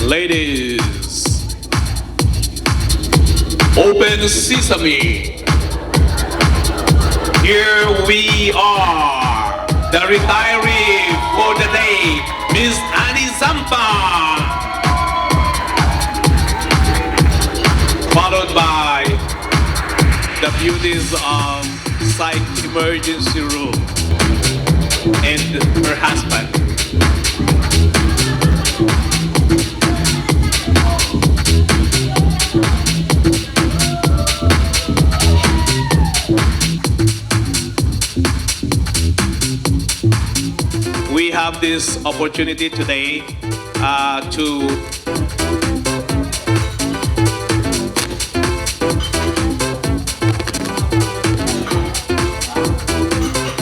Ladies, open sesame. Here we are, the retiree for the day, Miss Annie Zampa. Followed by the beauties of psych emergency room and her husband. We have this opportunity today to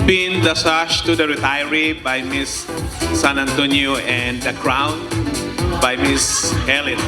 pin the sash to the retiree by Miss San Antonio and the crown by Miss Helen.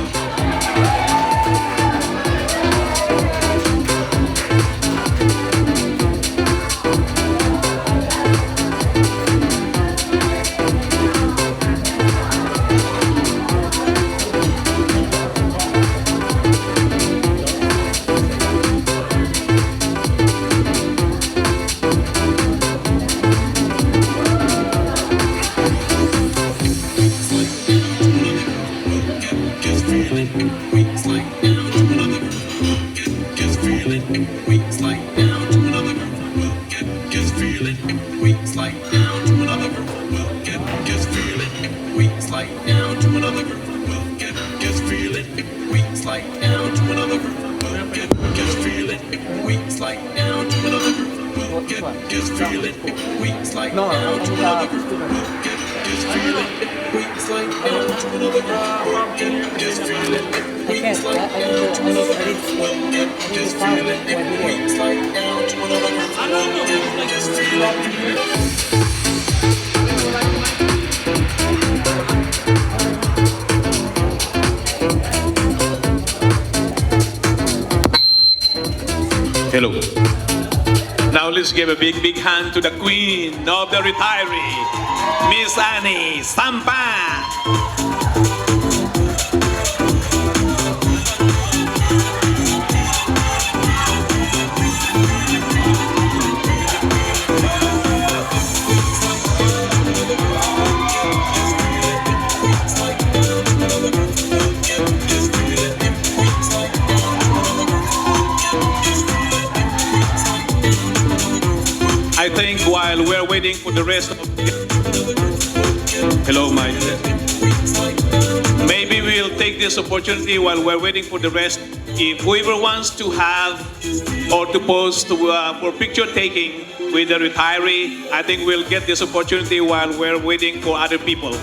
Hello. Now let's give a big hand to the queen of the retiree, Miss Annie Sampa. I think while we're waiting for the rest of hello, my maybe we'll take this opportunity while we're waiting for the rest. If whoever wants to have or to pose for picture taking with the retiree, I think we'll get this opportunity while we're waiting for other people.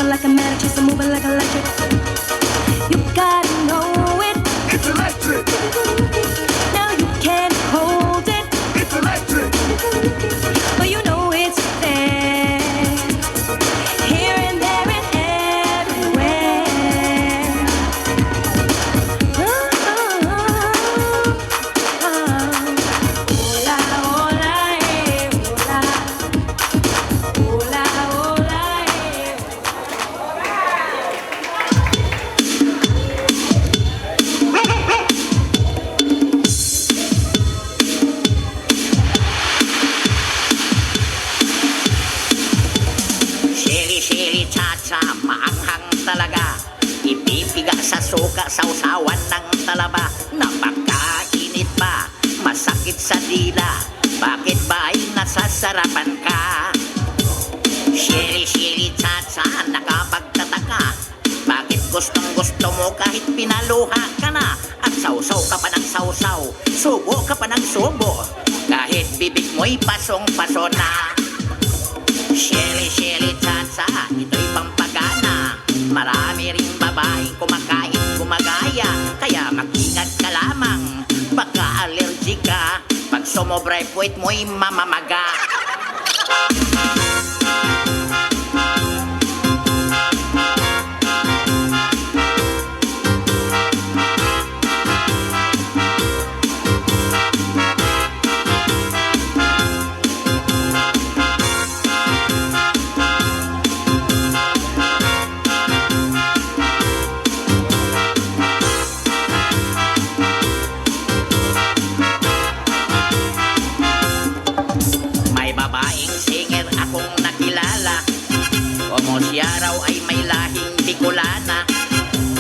jumping like a manic, chasing, moving like electric. You gotta know it. It's electric. Now you can't hold it, It's electric. but you know it's there. Here and there and everywhere. Hola, hola, hola. Hola, hola, Sili-sili cha-cha, maanghang talaga. Ipipiga sa suka, sausawan ng talaba. Napakainit pa, masakit sa dila. Bakit ba ay nasasarapan ka? Sili-sili cha-cha, nakapagtataka. Bakit gustong gusto mo kahit pinaluha ka na? At sausaw ka pa ng sausaw, subo ka pa ng subo. Kahit bibig mo'y pasong-paso na. Sili-sili cha-cha, ito'y pampagana. Marami ring babaeng kumakain, gumagaya. Kaya mag-ingat ka lamang, baka allergic ka. Pag sumobray puwit mo'y mamamaga. May babaeng singer akong nakilala. Como siya raw ay may lahing Bicolana.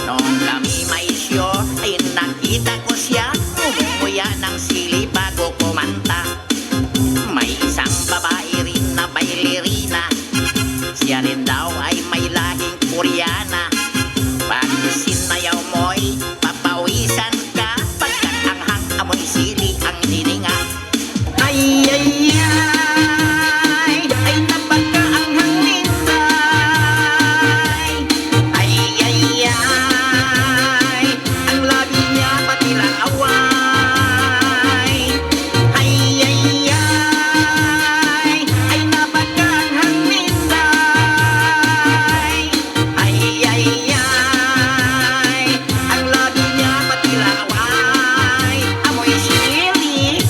Noong kami may show ay nakita ko siya umumuya ng sili bago kumanta. May isang babae rin na bailerina. Siya rin daw ay may lahing Koreana. Pag sinayaw mo'y papawisan ka. Pagkat anghang amoy sili ang hininga. Ay, ay, ay, ay, napakaanghang ninday. Ay, ay, ay, ang labi niya pati laway. Ay, ay, ay, napakaanghang ninday. Ay, ay, ay, ang labi niya pati laway. Amoy sili.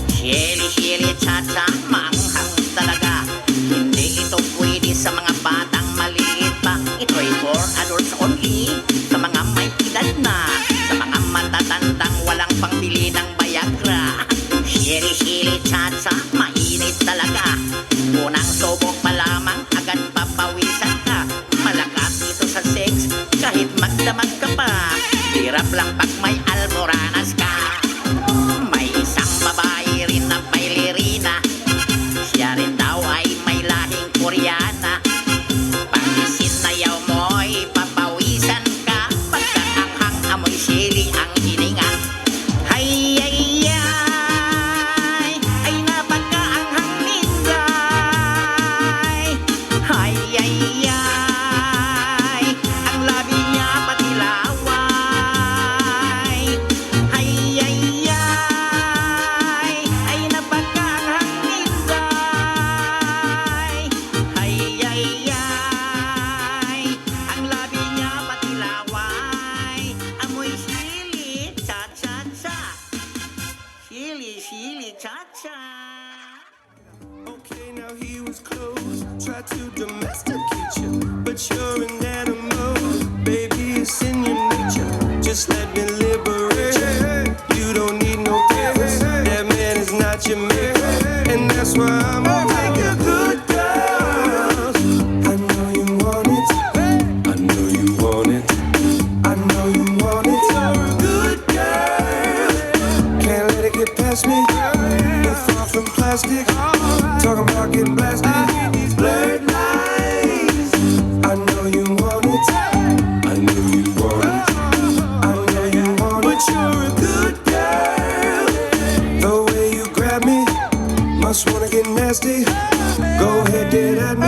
Sili-sili cha-cha, maanghang talaga. Hindi ito pwede sa mga batang maliit pa. Ito'y for adults only. Sa mga may edad na, sa mga matatandang walang pangbili ng Viagra. Sili-sili cha-cha, mainit talaga. Unang subok pa lamang, agad papawisan ka. Malakas ito sa sex, kahit magdamag ka pa. Hirap lang pag may almoranas ka. May isang babae rin na bailerina. Siya rin daw ay may lahing Koreana. Pag sinayaw mo'y papawisan ka. Pagkat anghang amoy sili ang hininga. Ay, ay, ay, ay, napakaanghang ninday. Ay, ay, ay, ang labi niya pati laway. Ay, ay, ay, napakaanghang ninday. Ay, ay, ang labi niya pati laway. Amoy sili, cha-cha-cha. Sili, cha-cha. Okay, now he was close. Tried to domesticate you, but you're an animal. Baby, it's in your nature. Just let me liberate you. You don't need no papers. That man is not your mate. And that's why I'm gonna make you good girl. I know you want it. I know you past me. You're far from plastic. Talking about getting blasted. These blurred lines. I know you want it. I know you want it. I know you want it. But you're a good girl. The way you grab me, must wanna get nasty. Go ahead, get at me.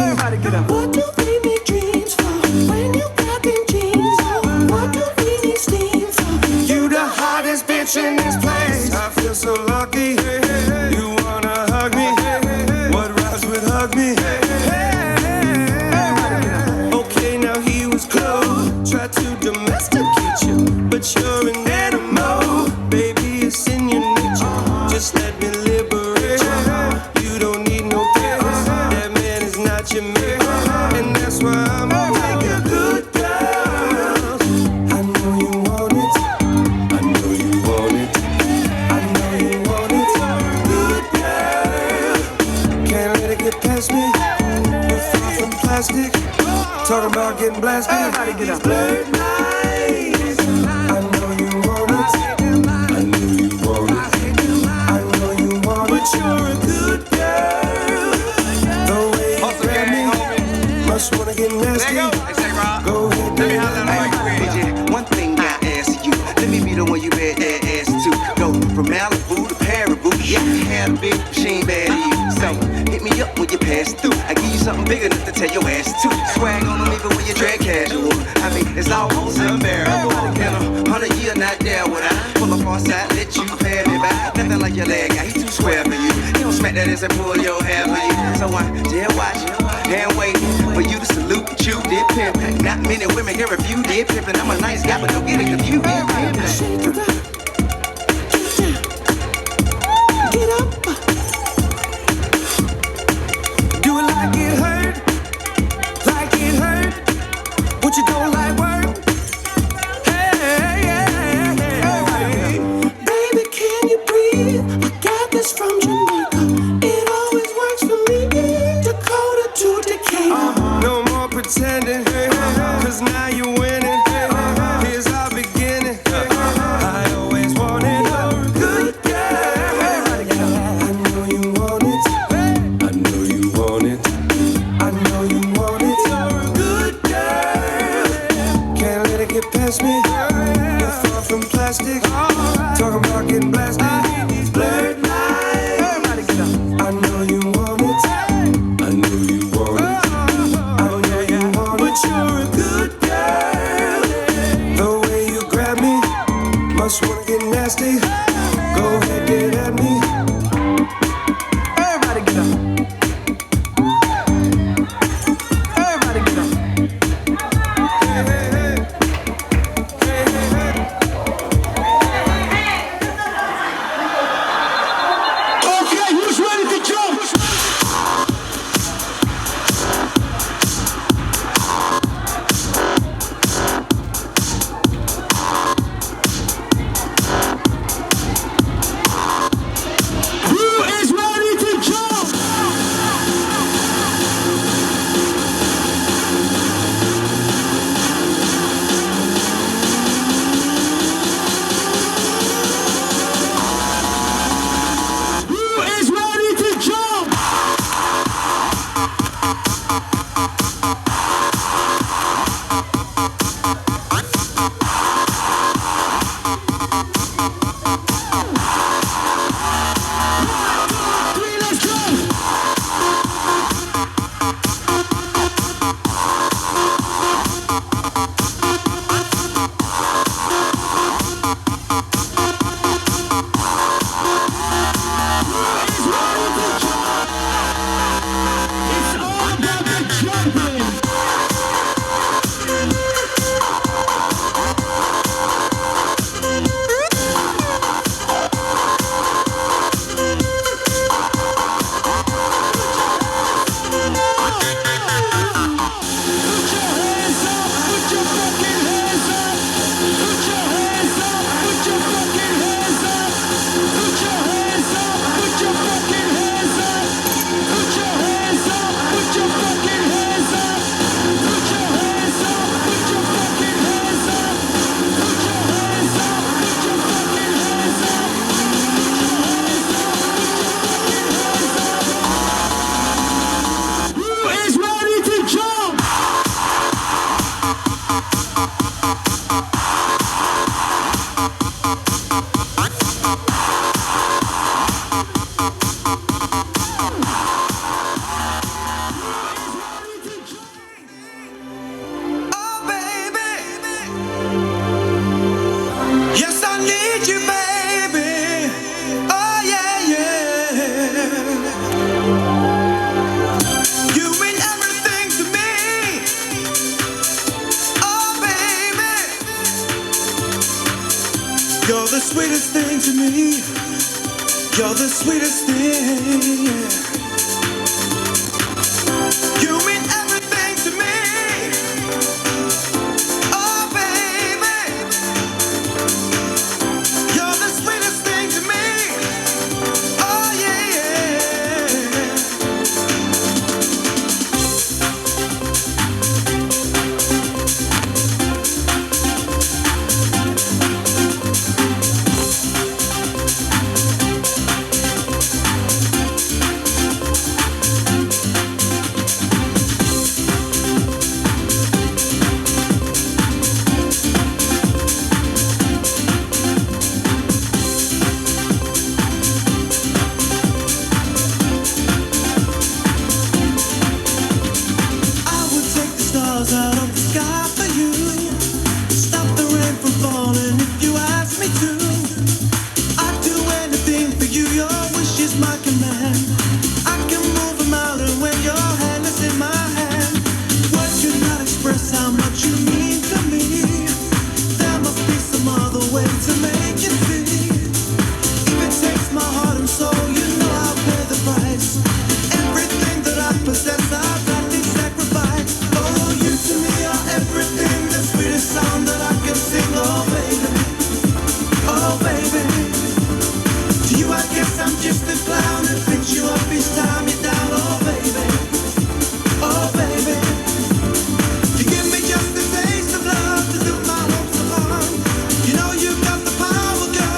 What do we need dreams for when you got them jeans on? What do we need steam for? You the hottest bitch in this place. I feel so lucky. You wanna hug me? What rhymes with hug me? Okay, now he was close. Tried to domesticate you, but you're an animal. Baby, it's in your nature. Just let me liberate you. You don't need no papers. That man is not your mate. And that's why I'm like a good girl. I know you want it. I know you want it. I know you want it. Good girl. Can't let it get past me. You're far from plastic. Talking about getting blasted. Everybody get up. Blurred lines. I know you want it. I know you want it. I know you want it. But you're a good girl. The way you grab me, must wanna get nasty. Go ahead, Let me holler like Reggie. One thing I ask you, let me be the one you bet that ass to. Go from Malibu to Paribu. Yeah, I had a big machine bad to you. So hit me up when you pass through. I give you something big enough to tell your ass to. Swag on them even when you drag casual. I mean, it's almost unbearable. In 100 years, not there would I pull up on side, let you pay me back. Nothing like your leg guy, he too square for you. He don't smack that ass and pull your hair for you. So I just watch and wait for you to salute and chew did pimp. Not many women can refuse did pimp, and I'm a nice guy, but don't get it confused. Did pimp. shake it up. Get up. Do it like it hurt. Like it hurt. What you don't like work. Hey, baby, can you breathe? I got this from Jamaica. It always works for me. Dakota to Decatur. No more pretending, 'cause now you're winning. Here's our beginning. I always wanted a good girl. I know you want it. I know you want it. I know you want it. You're a good girl. Can't let it get past me. You're far from plastic. Talking about getting blasted. These blurred lines. I know you want it. I know you want it. I know you want it. But you're a good girl. The way you grab me, must wanna get nasty. Go ahead, get at me. Everybody get up. Everybody get up. Hey, hey, hey. Hey, hey, hey. Okay, who's ready to jump? You're the sweetest thing to me. You're the sweetest thing. You mean everything to me. Oh, baby. You're the sweetest thing to me. Oh, yeah, yeah. I would take the stars out of the sky for you. Stop the rain from falling if you ask me to. I'd do anything for you, your wish is my command. I can move a mountain when your hand is in my hand. Words cannot express how much you mean to me. There must be some other way to make you see. If it takes my heart and soul, you know I'll pay the price. Everything that I possess, I'll gladly sacrifice. Oh, you to me are everything, the sweetest sound that I can sing. Oh, baby. Oh, baby. To you, I guess I'm just a clown that picks you up each time you're down. Oh, baby. Oh, baby. You give me just a taste of love to do my hopes upon. You know you got the power, girl.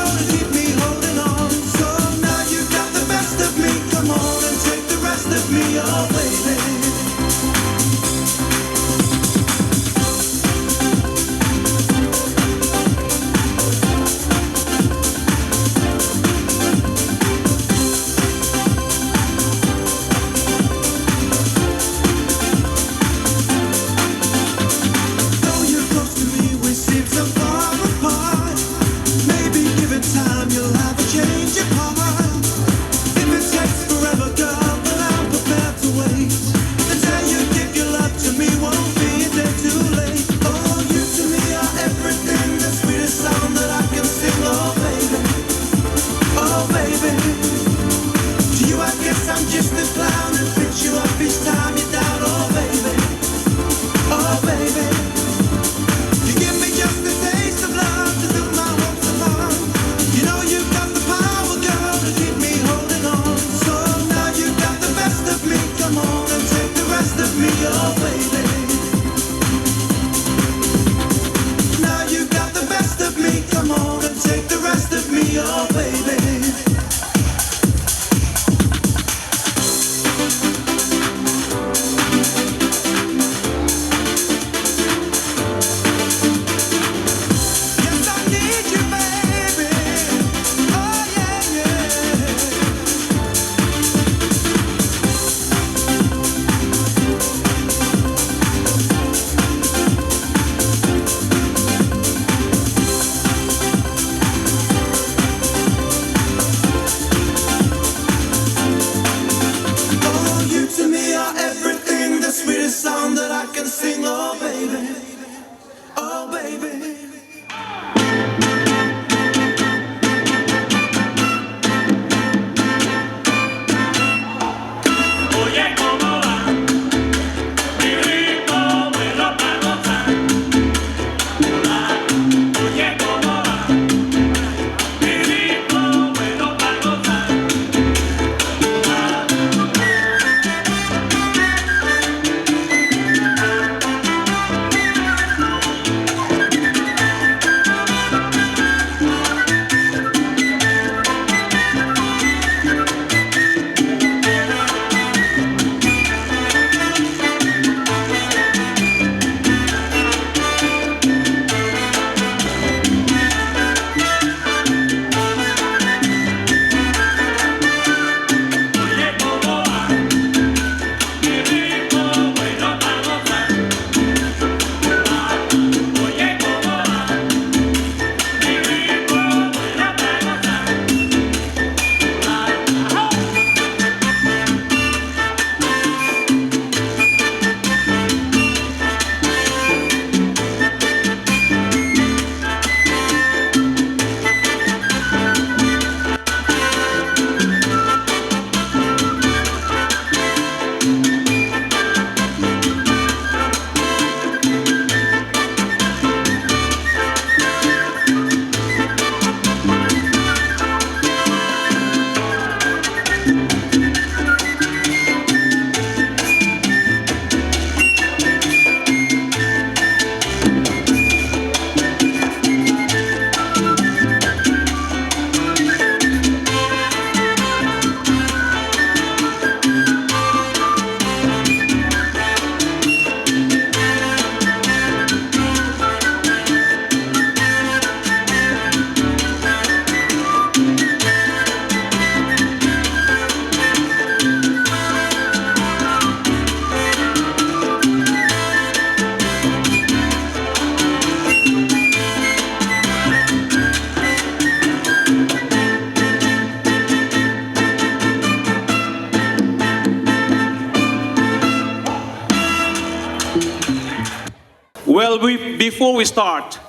before we start,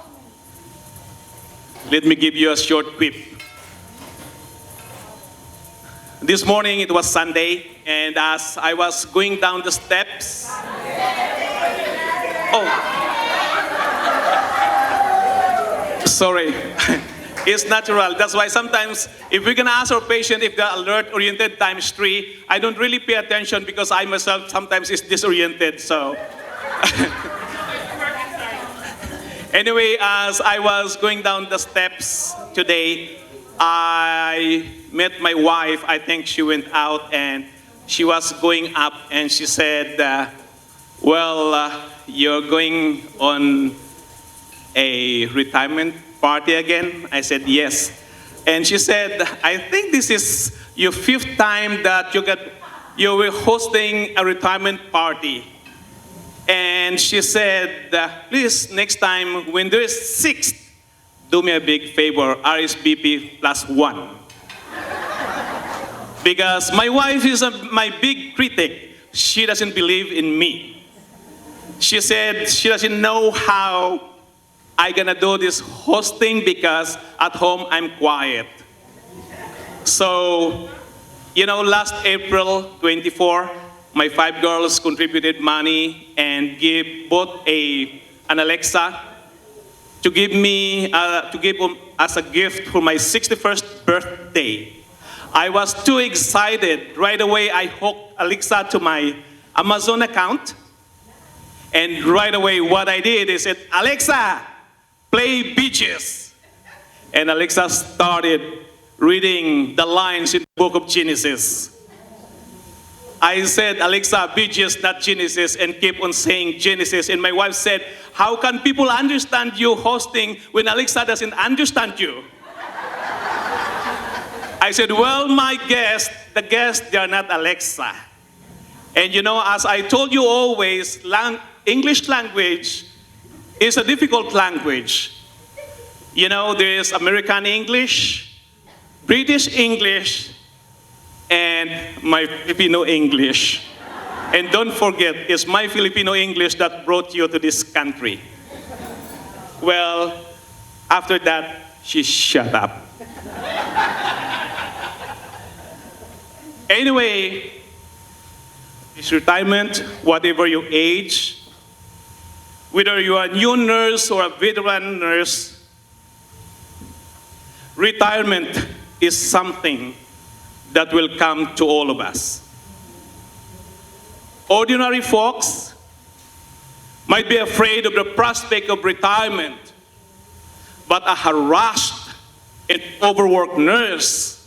let me give you a short quip. This morning it was Sunday, and as I was going down the steps, sorry, it's natural. That's why sometimes if we're gonna ask our patient if they're alert oriented times 3, I don't really pay attention because I myself sometimes is disoriented. So anyway, as I was going down the steps today, I met my wife. I think she went out and she was going up and she said, you're going on a retirement party again? I said, yes. And she said, I think this is your 5th time that you were hosting a retirement party. And she said, please, next time, when there is 6th, do me a big favor, RSVP +1. Because my wife is my big critic. She doesn't believe in me. She said she doesn't know how I'm gonna do this hosting because at home I'm quiet. So, last April 24, my 5 girls contributed money and bought an Alexa to give as a gift for my 61st birthday. I was too excited. Right away, I hooked Alexa to my Amazon account. And right away, what I did is said, Alexa, play Beaches. And Alexa started reading the lines in the book of Genesis. I said, Alexa, Beaches, not Genesis, and keep on saying Genesis. And my wife said, how can people understand you hosting when Alexa doesn't understand you? I said, well, the guests, they are not Alexa. And as I told you always, English language is a difficult language. There is American English, British English, and my Filipino English. And don't forget, it's my Filipino English that brought you to this country. Well, after that, she shut up. Anyway, this retirement, whatever your age, whether you are a new nurse or a veteran nurse, retirement is something that will come to all of us. Ordinary folks might be afraid of the prospect of retirement, but a harassed and overworked nurse,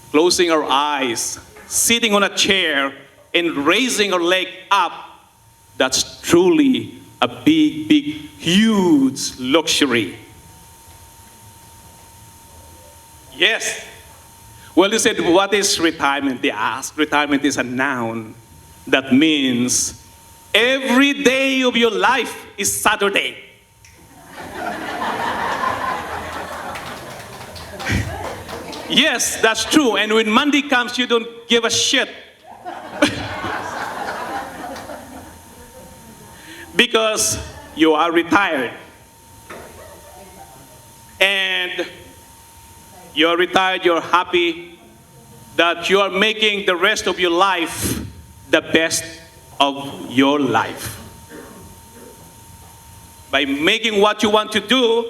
closing her eyes, sitting on a chair, and raising her leg up, that's truly a big, huge luxury. Yes. Well, you said, what is retirement? They asked. Retirement is a noun that means every day of your life is Saturday. Yes, that's true. And when Monday comes, you don't give a shit. Because you are retired. And you're retired, you're happy that you are making the rest of your life the best of your life. By making what you want to do,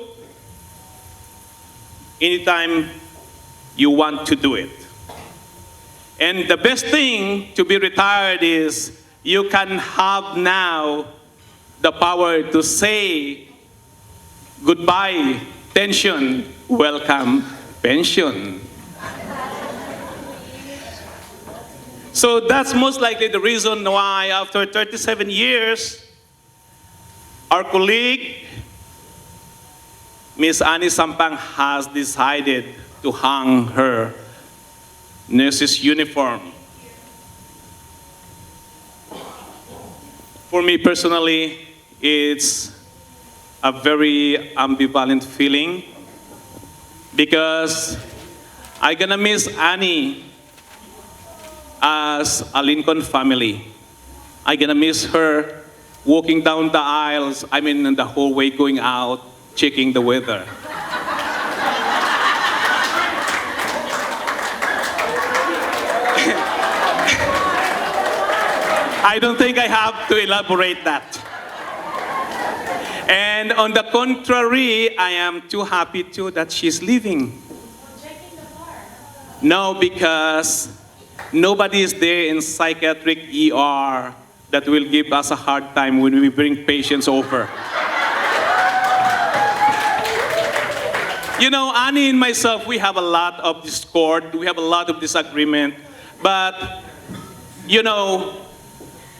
anytime you want to do it. And the best thing to be retired is you can have now the power to say goodbye, tension, welcome, pension. So that's most likely the reason why after 37 years, our colleague, Miss Annie Sampang, has decided to hang her nurse's uniform. For me personally, it's a very ambivalent feeling because I'm gonna miss Annie as a Lincoln family. I'm gonna miss her walking down the aisles, I mean, in the hallway, going out, checking the weather. I don't think I have to elaborate that. And on the contrary, I am too happy too that she's leaving. No, because nobody is there in psychiatric ER that will give us a hard time when we bring patients over. You know, Annie and myself, we have a lot of discord, we have a lot of disagreement, but, you know,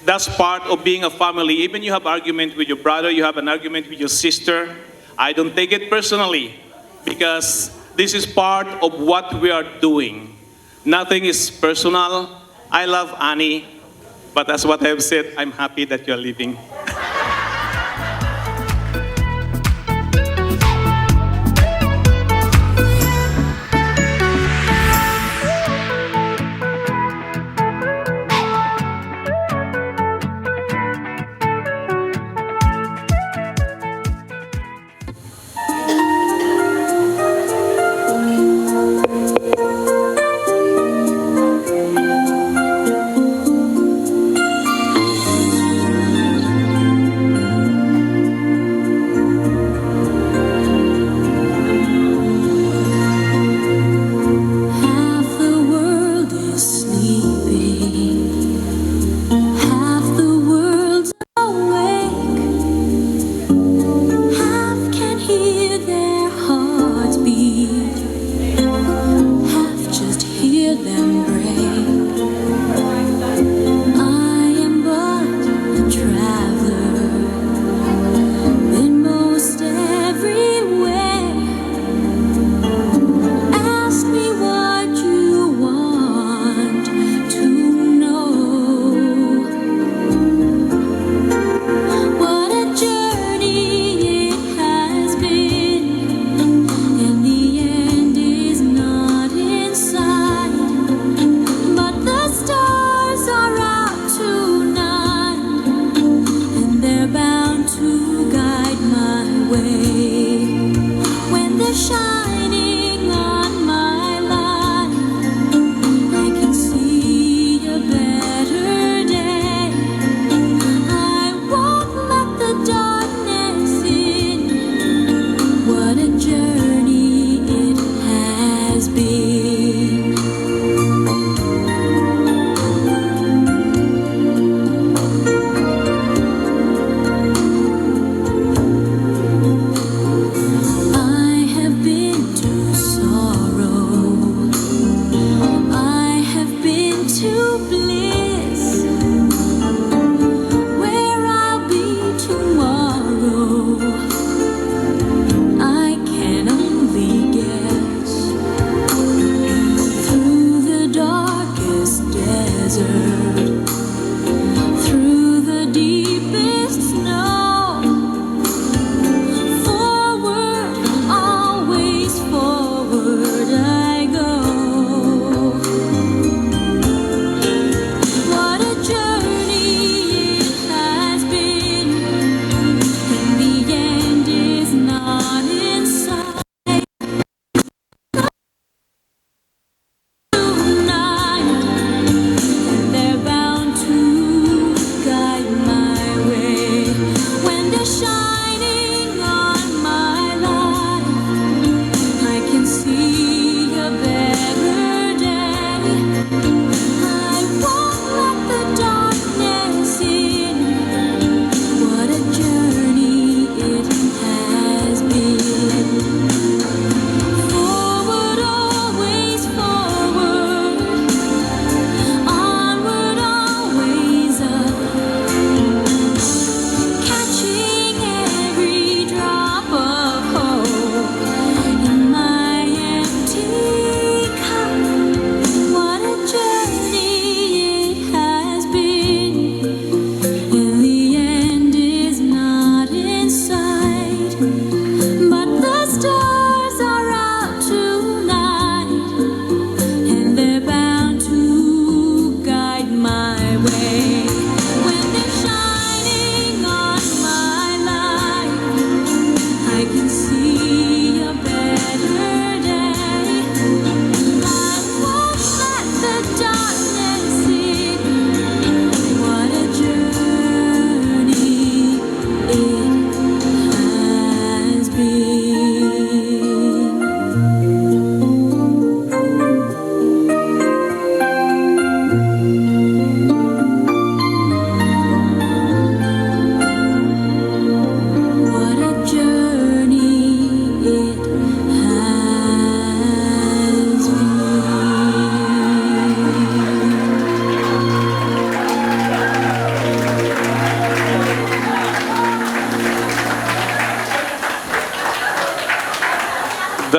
that's part of being a family. Even you have argument with your brother, you have an argument with your sister, I don't take it personally because this is part of what we are doing. Nothing is personal. I love Annie, but as what I've said, I'm happy that you're leaving.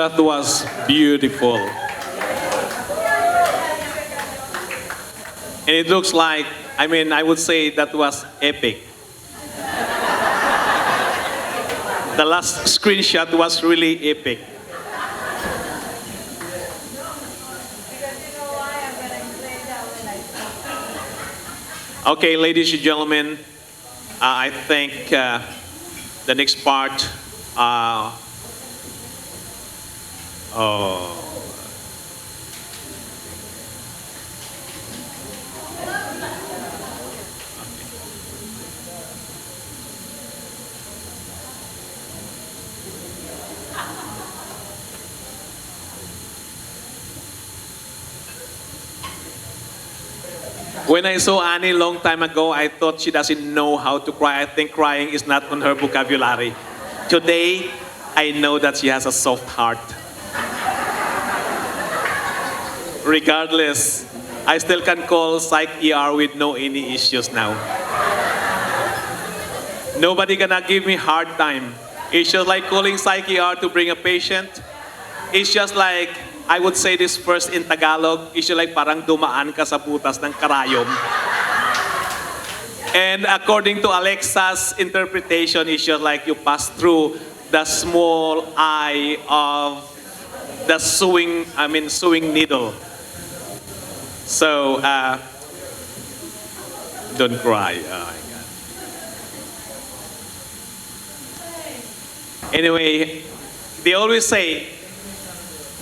That was beautiful. And it looks like, I would say that was epic. The last screenshot was really epic. Okay, ladies and gentlemen, I think the next part, oh, when I saw Annie long time ago, I thought she doesn't know how to cry. I think crying is not on her vocabulary. Today, I know that she has a soft heart. Regardless, I still can call Psych ER with no any issues now. Nobody gonna give me hard time. It's just like calling Psych ER to bring a patient. It's just like, I would say this first in Tagalog, it's just like parang dumaan ka sa butas ng karayom. And according to Alexa's interpretation, it's just like you pass through the small eye of the sewing needle. So, don't cry. Oh my God. Anyway, they always say,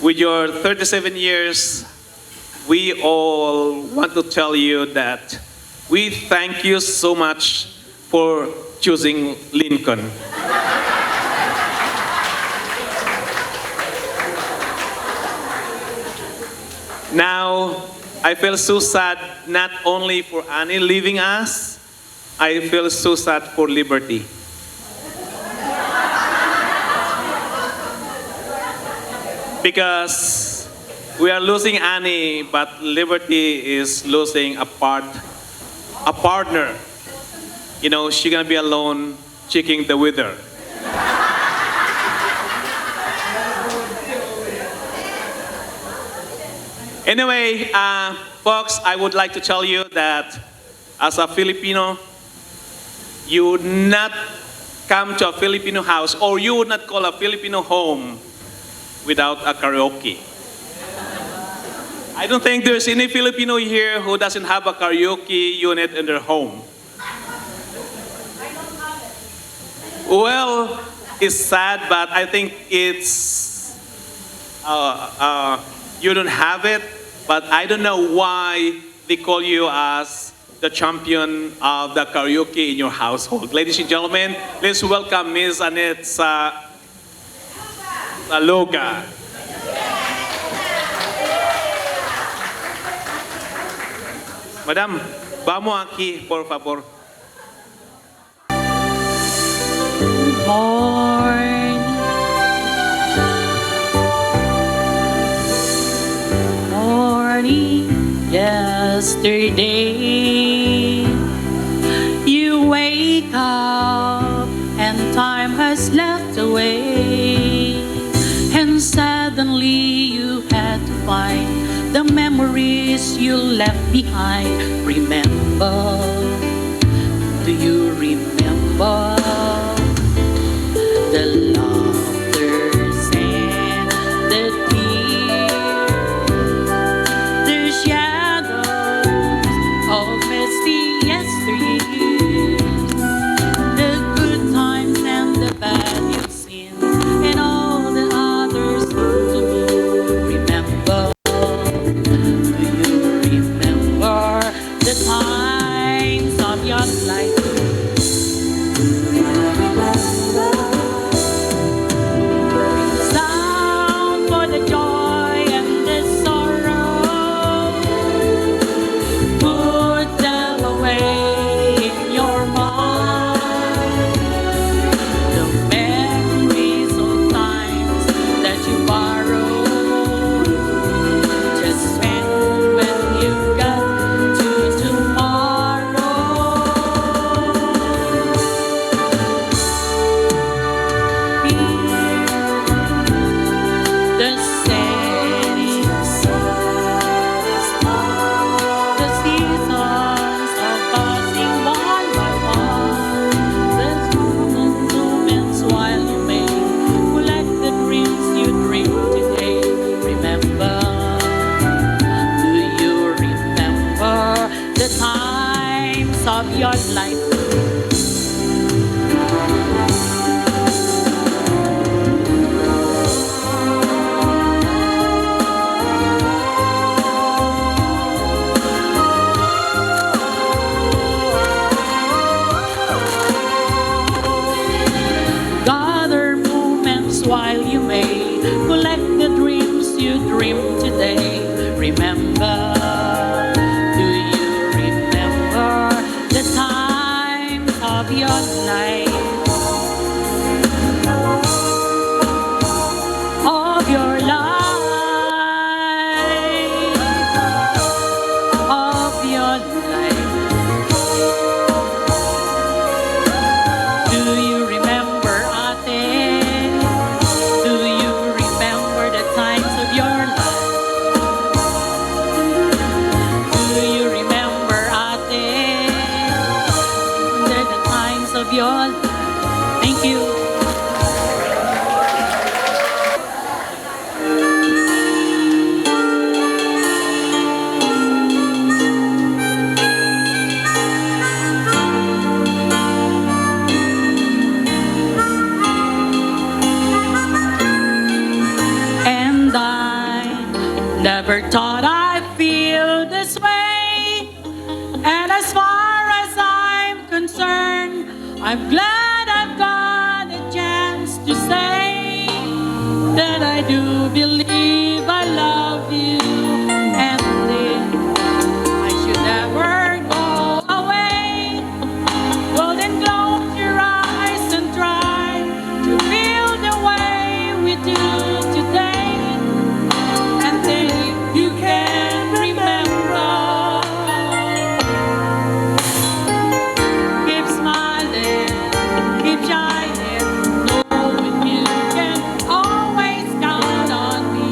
with your 37 years, we all want to tell you that we thank you so much for choosing Lincoln. Now, I feel so sad not only for Annie leaving us, I feel so sad for Liberty. Because we are losing Annie, but Liberty is losing a partner. You know, she's gonna be alone checking the weather. Anyway, folks, I would like to tell you that as a Filipino, you would not come to a Filipino house, or you would not call a Filipino home without a karaoke. I don't think there's any Filipino here who doesn't have a karaoke unit in their home. Well, it's sad, but I think it's, you don't have it, but I don't know why they call you as the champion of the karaoke in your household. Ladies and gentlemen, let's welcome Ms. Annette Loga. Madam, vamos aquí, por favor. Morning, morning, yesterday. You wake up and time has left away, and suddenly you had to find the memories you left behind. Remember, do you remember the laughters and the tears, the shadows of misty yesteryears, the good times and the bad you've seen, and all the others to me? Remember, do you remember the times of your life? you dream today. Remember, do you remember the times of your life? Of your life, of your life. Do you remember, ate? Do you remember the times of your life? Do you remember, ate? The times of your life. Thank you. And I never thought I'd feel this way. And as far as I'm concerned, I'm glad I've got a chance to say that I do believe I love you. And then I should never go away. Well, then close your eyes and try to feel the way we do today. And then you can remember. Keep smiling, keep shining, knowing you can always count on me.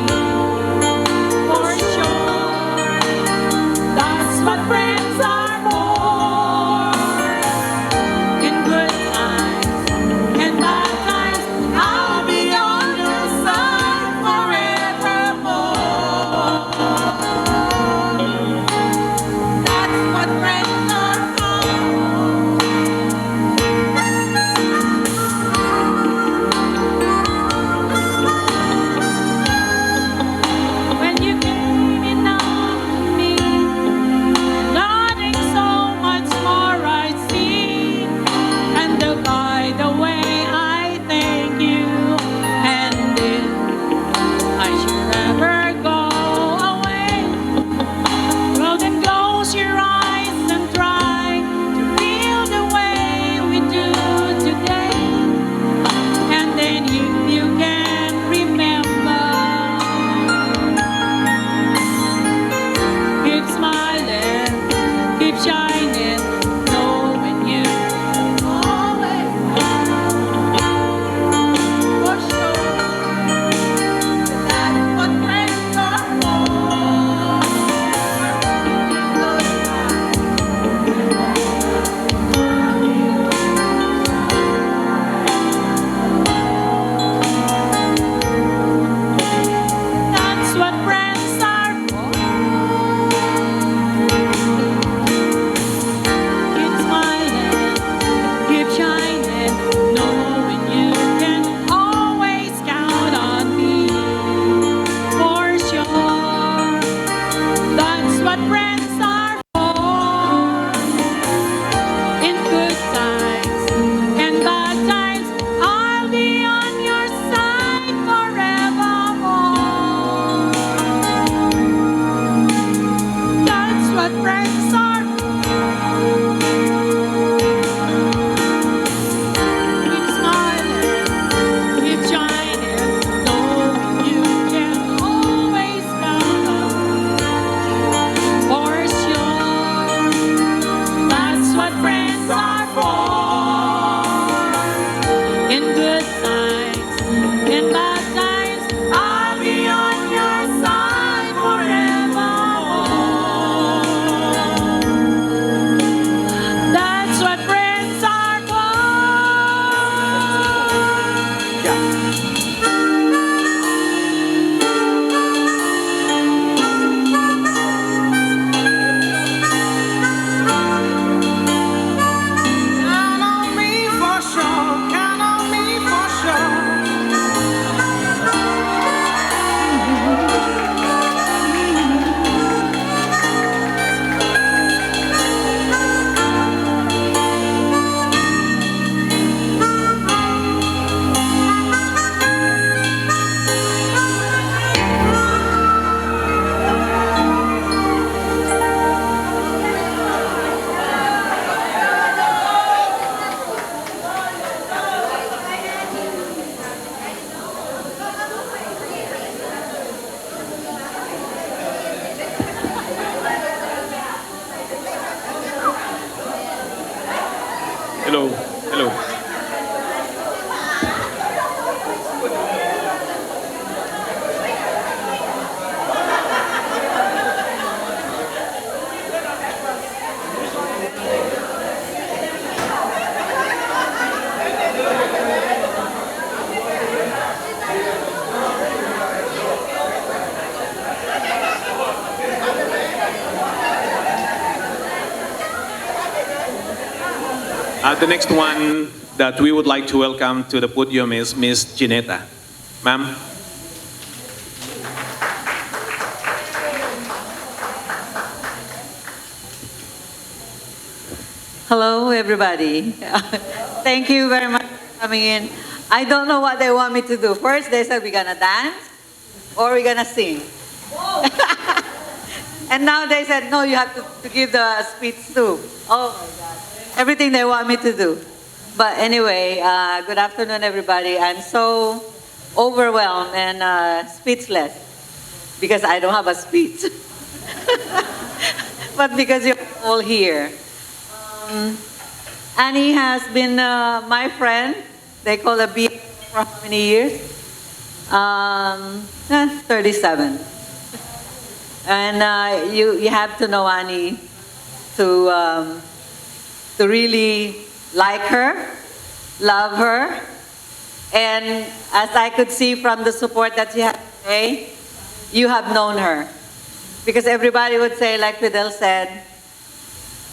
Hello. Hello. The next one that we would like to welcome to the podium is Miss Gineta. Ma'am. Hello, everybody. Thank you very much for coming in. I don't know what they want me to do. First, they said we're gonna dance or we're gonna sing. And now they said, no, you have to give the speech too. Oh my God. Everything they want me to do. But anyway, good afternoon, everybody. I'm so overwhelmed and speechless because I don't have a speech. But because you're all here. Annie has been my friend. They call her B for how many years? 37. And you have to know Annie to really like her, love her, and as I could see from the support that you have today, you have known her. Because everybody would say, like Fidel said,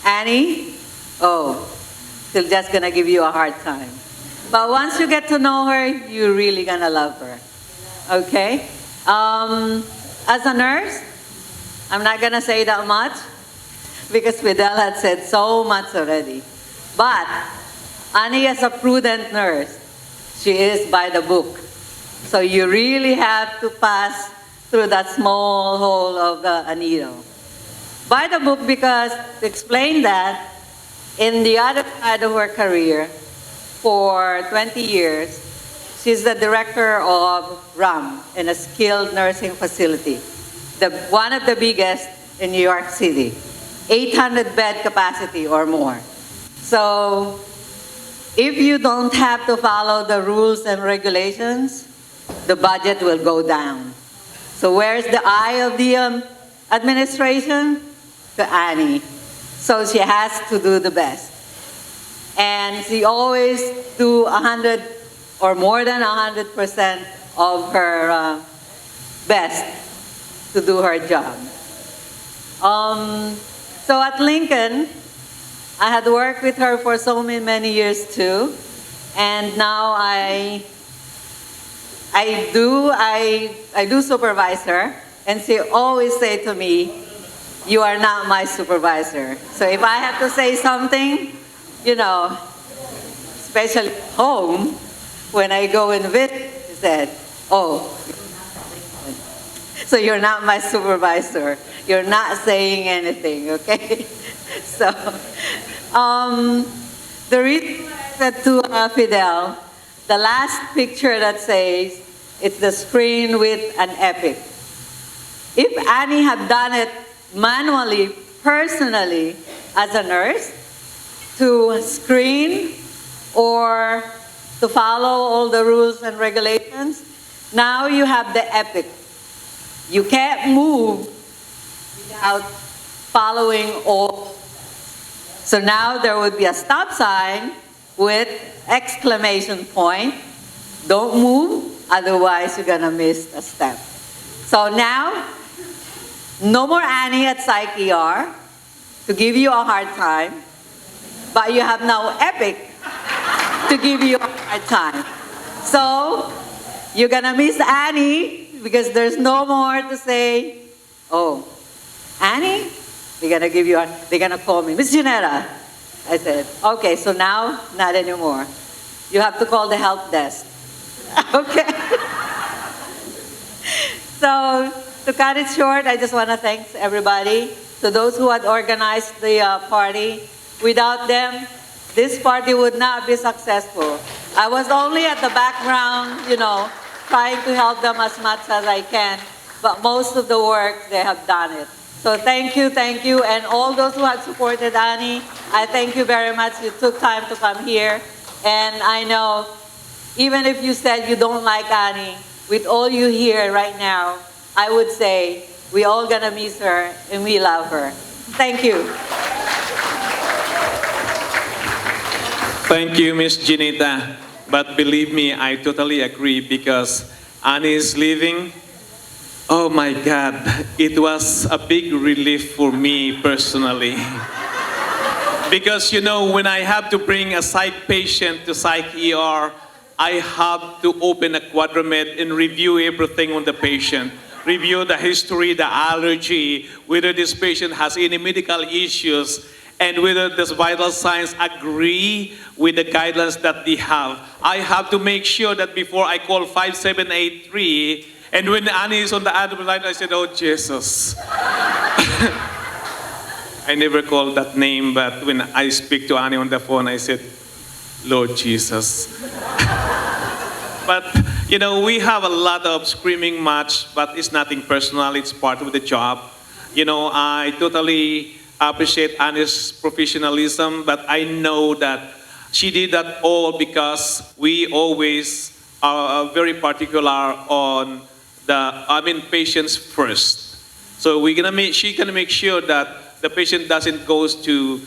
Annie, oh, she's just gonna give you a hard time. But once you get to know her, you're really gonna love her, okay? As a nurse, I'm not gonna say that much, because Fidel had said so much already. But Annie is a prudent nurse. She is by the book. So you really have to pass through that small hole of a needle. By the book because, to explain that, in the other side of her career, for 20 years, she's the director of RAM, in a skilled nursing facility. One of the biggest in New York City. 800 bed capacity or more. So if you don't have to follow the rules and regulations, the budget will go down. So where's the eye of the administration? To Annie. So she has to do the best. And she always do 100 or more than 100% of her best to do her job. So at Lincoln, I had worked with her for so many years too, and now I do supervise her, and she always say to me, "You are not my supervisor." So if I have to say something, you know, especially home, when I go and visit, she said, "Oh, so you're not my supervisor. You're not saying anything, okay?" So, the reason I said to Fidel, the last picture that says, it's the screen with an epic. If Annie had done it manually, personally, as a nurse, to screen or to follow all the rules and regulations, now you have the epic. You can't move without following all. So now there would be a stop sign with exclamation point. Don't move, otherwise you're gonna miss a step. So now, no more Annie at Psych ER to give you a hard time, but you have now Epic to give you a hard time. So you're gonna miss Annie because there's no more to say, "Oh, Annie?" They're gonna call me, "Miss Junera." I said, "Okay, so now, not anymore. You have to call the help desk." Okay. So, to cut it short, I just want to thank everybody, to those who had organized the party. Without them, this party would not be successful. I was only at the background, you know, trying to help them as much as I can, but most of the work, they have done it. So thank you, and all those who have supported Annie, I thank you very much. You took time to come here, and I know, even if you said you don't like Annie, with all you hear right now, I would say we all gonna miss her and we love her. Thank you. Thank you, Miss Janita. But believe me, I totally agree because Annie is leaving. Oh my God, it was a big relief for me personally. Because when I have to bring a psych patient to psych ER, I have to open a quadramed and review everything on the patient. Review the history, the allergy, whether this patient has any medical issues, and whether the vital signs agree with the guidelines that they have. I have to make sure that before I call 5783, and when Annie is on the other line, I said, oh, Jesus. I never called that name, but when I speak to Annie on the phone, I said, Lord Jesus. But, we have a lot of screaming match, but it's nothing personal. It's part of the job. I totally appreciate Annie's professionalism, but I know that she did that all because we always are very particular on patients first. So she's gonna make sure that the patient doesn't goes to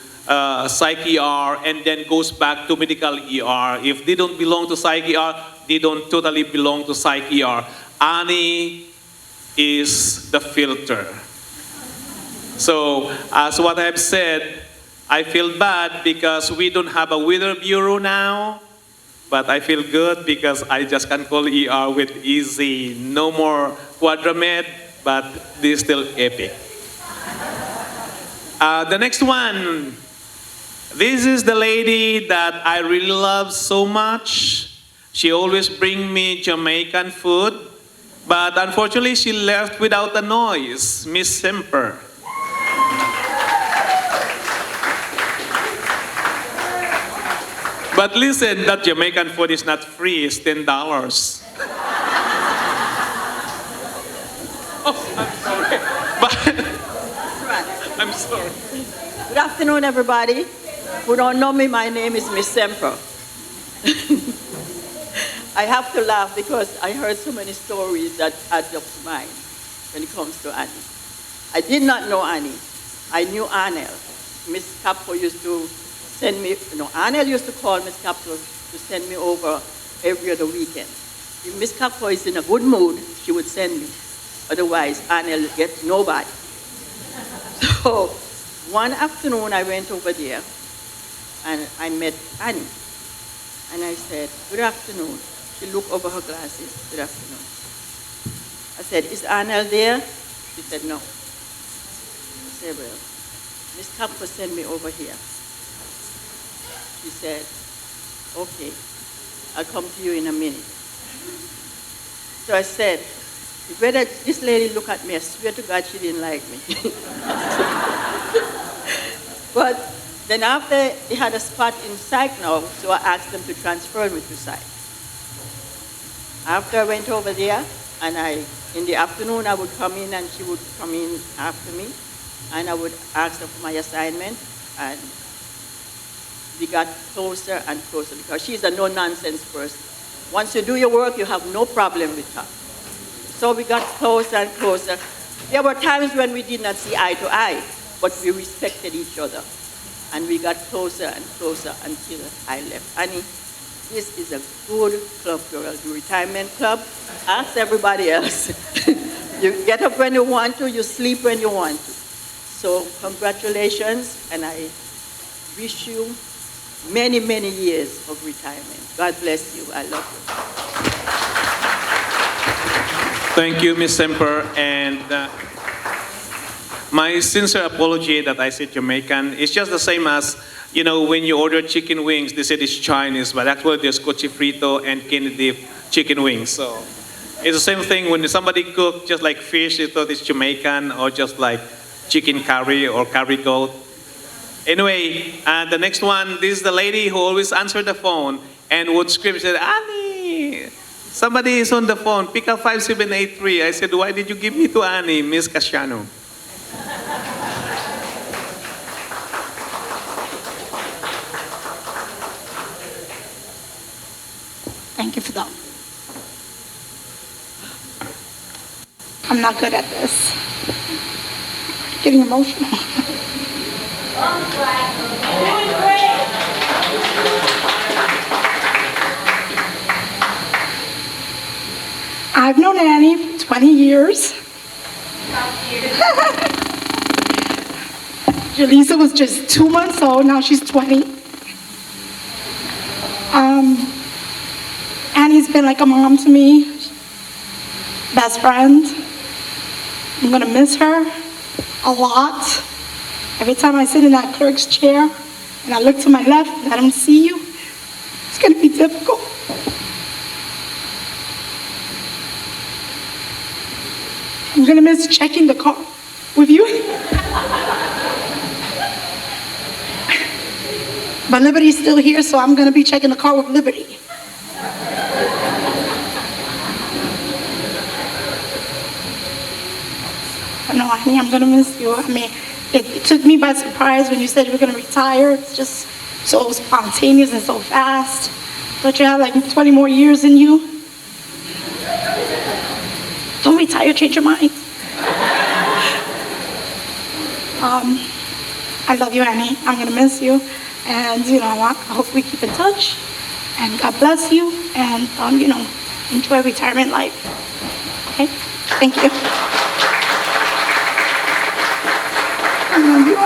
psych ER and then goes back to medical ER. If they don't belong to psych ER, they don't totally belong to psych ER. Annie is the filter. So, as what I've said, I feel bad because we don't have a weather bureau now, but I feel good because I just can call ER with easy. No more quadramed, but this is still epic. The next one. This is the lady that I really love so much. She always brings me Jamaican food, but unfortunately she left without a noise, Miss Semper. But listen, that Jamaican food is not free, it's $10. Oh, I'm sorry. But, I'm sorry. Good afternoon, everybody. Who don't know me, my name is Miss Semper. I have to laugh because I heard so many stories that add up to mine when it comes to Annie. I did not know Annie. I knew Arnel. Miss Capo used to send me, Arnel used to call Miss Capo to send me over every other weekend. If Miss Capo is in a good mood, she would send me. Otherwise, Arnel gets nobody. So, one afternoon I went over there and I met Annie. And I said, good afternoon. She looked over her glasses, good afternoon. I said, is Arnel there? She said, no. I said, well, Miss Capo sent me over here. She said, okay, I'll come to you in a minute. So I said, if whether this lady look at me, I swear to God she didn't like me. But then after they had a spot in psych now, so I asked them to transfer me to psych. After I went over there, and in the afternoon I would come in and she would come in after me, and I would ask her for my assignment, and we got closer and closer because she's a no-nonsense person. Once you do your work, you have no problem with her. So we got closer and closer. There were times when we did not see eye to eye, but we respected each other. And we got closer and closer until I left. Annie, this is a good club, girl, the retirement club. Ask everybody else. You get up when you want to, you sleep when you want to. So congratulations, and I wish you many, many years of retirement. God bless you. I love you. Thank you, Ms. Semper. And my sincere apology that I said Jamaican. It's just the same as, when you order chicken wings, they said it's Chinese, but actually there's cochi frito and Kennedy chicken wings. So it's the same thing when somebody cooks just like fish, they thought it's Jamaican, or just like chicken curry or curry goat. Anyway, the next one, this is the lady who always answered the phone and would scream, said, Annie, somebody is on the phone, pick up 5783. I said, why did you give me to Annie, Miss Casiano? thank you for that. I'm not good at this. Getting emotional. I've known Annie for 20 years. Jaleesa was just 2 months old, now she's 20. Annie's been like a mom to me, best friend. I'm gonna miss her a lot. Every time I sit in that clerk's chair and I look to my left and I don't see you, it's gonna be difficult. I'm gonna miss checking the car with you. But Liberty's still here, so I'm gonna be checking the car with Liberty. But no, honey, I'm gonna miss you. I mean, it took me by surprise when you said you were gonna retire. It's just so spontaneous and so fast. Don't you have like 20 more years in you? Don't retire, change your mind. I love you, Annie. I'm gonna miss you. And, I hope we keep in touch. And God bless you. And, enjoy retirement life. Okay? Thank you. I love you.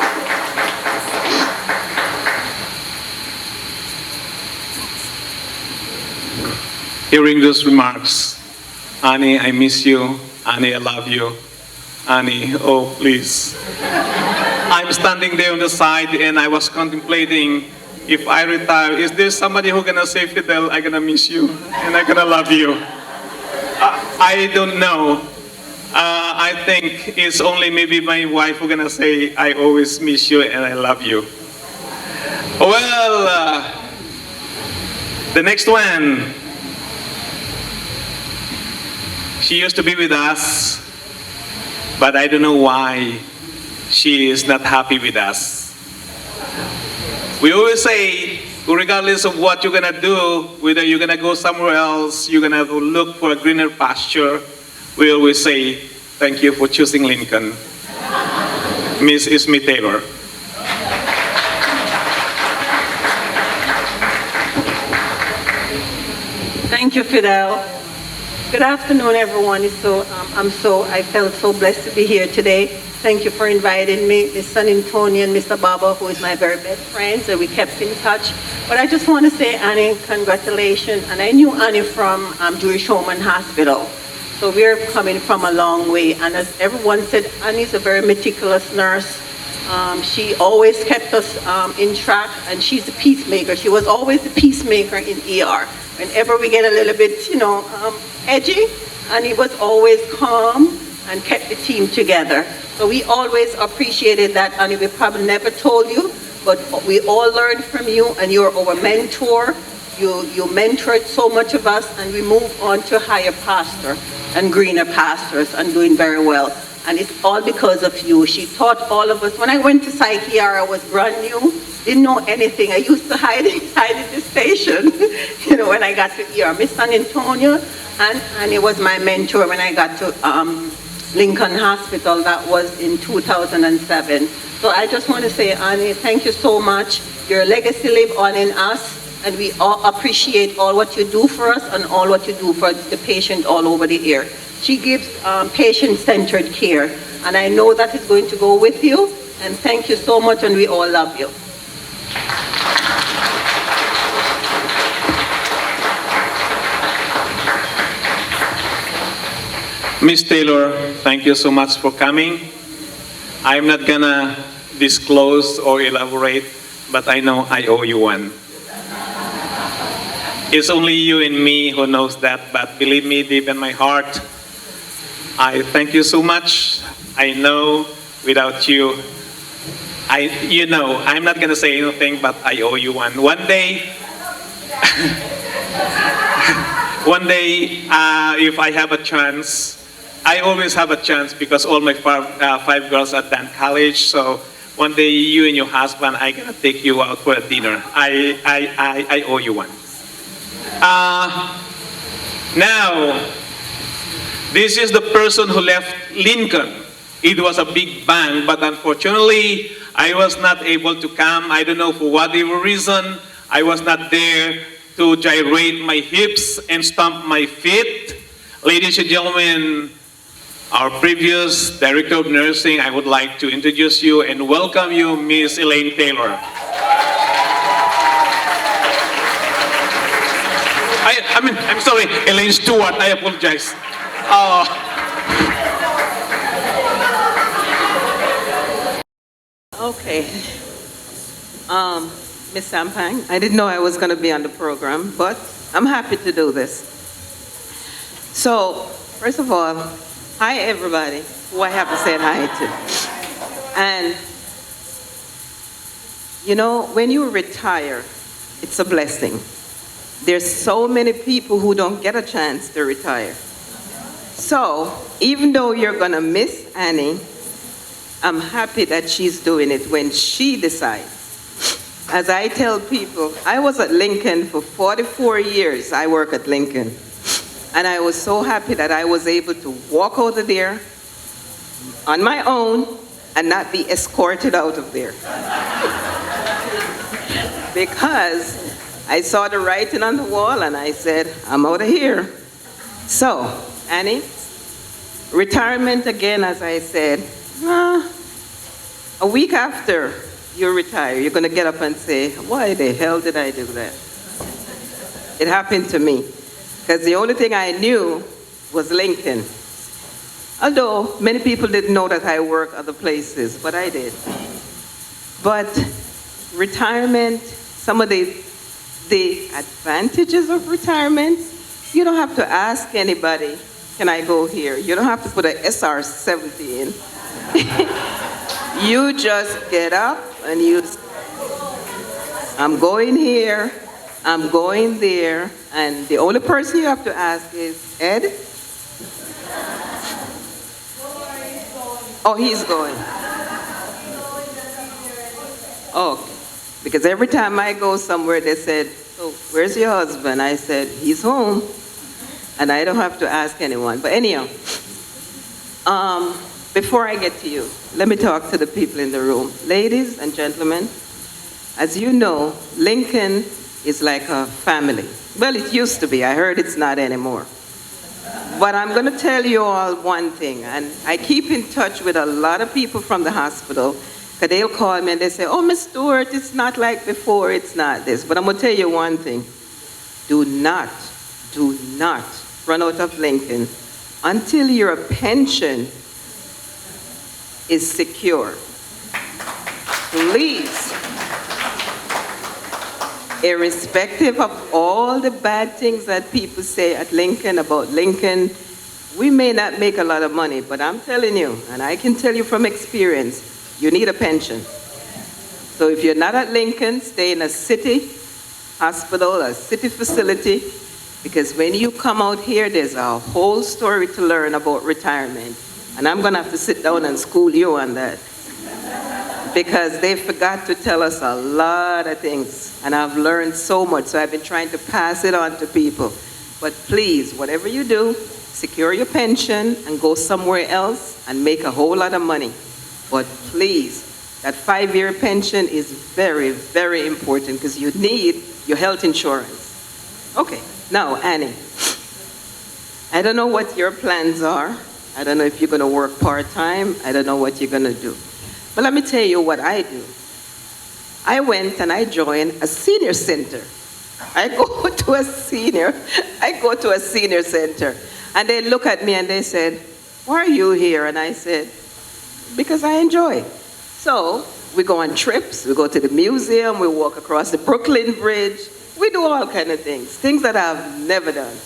Hearing those remarks, Annie, I miss you. Annie, I love you. Annie, oh, please. I'm standing there on the side and I was contemplating, if I retire, is there somebody who's gonna say, Fidel, I'm gonna miss you and I'm gonna love you? I don't know. I think it's only maybe my wife who's gonna say, I always miss you and I love you. Well, the next one. She used to be with us, but I don't know why she is not happy with us. We always say, regardless of what you're gonna do, whether you're gonna go somewhere else, you're gonna look for a greener pasture, we always say, thank you for choosing Lincoln. Miss Smith Taylor. Thank you, Fidel. Good afternoon, everyone. I felt so blessed to be here today. Thank you for inviting me, Miss San Antonio and Mr. Baba, who is my very best friend, so we kept in touch. But I just want to say, Annie, congratulations. And I knew Annie from Jewish Home and Hospital. So we're coming from a long way. And as everyone said, Annie's a very meticulous nurse. She always kept us in track, and she's a peacemaker. She was always the peacemaker in ER. Whenever we get a little bit, edgy, and he was always calm and kept the team together. So we always appreciated that, and we probably never told you, but we all learned from you, and you're our mentor. You mentored so much of us, and we moved on to higher pasture and greener pastures and doing very well. And it's all because of you. She taught all of us. When I went to Psych ER, I was brand new, didn't know anything. I used to hide inside in the station, when I got to ER. Miss San Antonio, and it was my mentor when I got to Lincoln Hospital. That was in 2007. So I just want to say, Annie, thank you so much. Your legacy lives on in us, and we all appreciate all what you do for us and all what you do for the patient all over the year. She gives patient-centered care, and I know that is going to go with you, and thank you so much, and we all love you. Miss Taylor, thank you so much for coming. I'm not gonna disclose or elaborate, but I know I owe you one. It's only you and me who knows that, but believe me, deep in my heart, I thank you so much. I know without you, I'm not gonna say anything, but I owe you one. One day, if I have a chance, I always have a chance because all my five girls are done college. So one day, you and your husband, I'm gonna take you out for a dinner. I owe you one. Now, this is the person who left Lincoln. It was a big bang, but unfortunately, I was not able to come. I don't know for whatever reason. I was not there to gyrate my hips and stomp my feet. Ladies and gentlemen, our previous Director of Nursing, I would like to introduce you and welcome you, Miss Elaine Taylor. I'm sorry, Elaine Stewart, I apologize. Okay. Miss Sampang, I didn't know I was going to be on the program, but I'm happy to do this. So, first of all, hi everybody who I haven't said hi to. And, you know, when you retire, it's a blessing. There's so many people who don't get a chance to retire. So, even though you're going to miss Annie, I'm happy that she's doing it when she decides. As I tell people, I was at Lincoln for 44 years. I work at Lincoln. And I was so happy that I was able to walk out of there on my own and not be escorted out of there. Because I saw the writing on the wall and I said, I'm out of here. So, Annie, retirement again, as I said, a week after you retire, you're going to get up and say, why the hell did I do that? It happened to me. Because the only thing I knew was Lincoln. Although many people didn't know that I work other places, but I did. But retirement, some of the advantages of retirement, you don't have to ask anybody, can I go here? You don't have to put an SR-70 in. You just get up and you say, I'm going here, I'm going there, and the only person you have to ask is, Ed? Oh, he's going. Okay. Because every time I go somewhere, they said, so where's your husband? I said, he's home. And I don't have to ask anyone. But anyhow, before I get to you, let me talk to the people in the room. Ladies and gentlemen, as you know, Lincoln is like a family. Well, it used to be. I heard it's not anymore. But I'm going to tell you all one thing, and I keep in touch with a lot of people from the hospital, because they'll call me and they say, oh, Miss Stewart, it's not like before, it's not this. But I'm going to tell you one thing. Do not run out of Lincoln until your pension is secure. Please, irrespective of all the bad things that people say at Lincoln about Lincoln, we may not make a lot of money, but I'm telling you, and I can tell you from experience, you need a pension. So if you're not at Lincoln, stay in a city hospital, a city facility, because when you come out here, there's a whole story to learn about retirement. And I'm going to have to sit down and school you on that. Because they forgot to tell us a lot of things. And I've learned so much, so I've been trying to pass it on to people. But please, whatever you do, secure your pension and go somewhere else and make a whole lot of money. But please, that 5-year pension is very, very important because you need your health insurance. Okay, now, Annie, I don't know what your plans are. I don't know if you're going to work part-time. I don't know what you're going to do. But let me tell you what I do. I went and I joined a senior center. I go to a senior center. And they look at me and they said, why are you here? And I said, because I enjoy. So we go on trips, we go to the museum, we walk across the Brooklyn Bridge. We do all kinds of things that I've never done.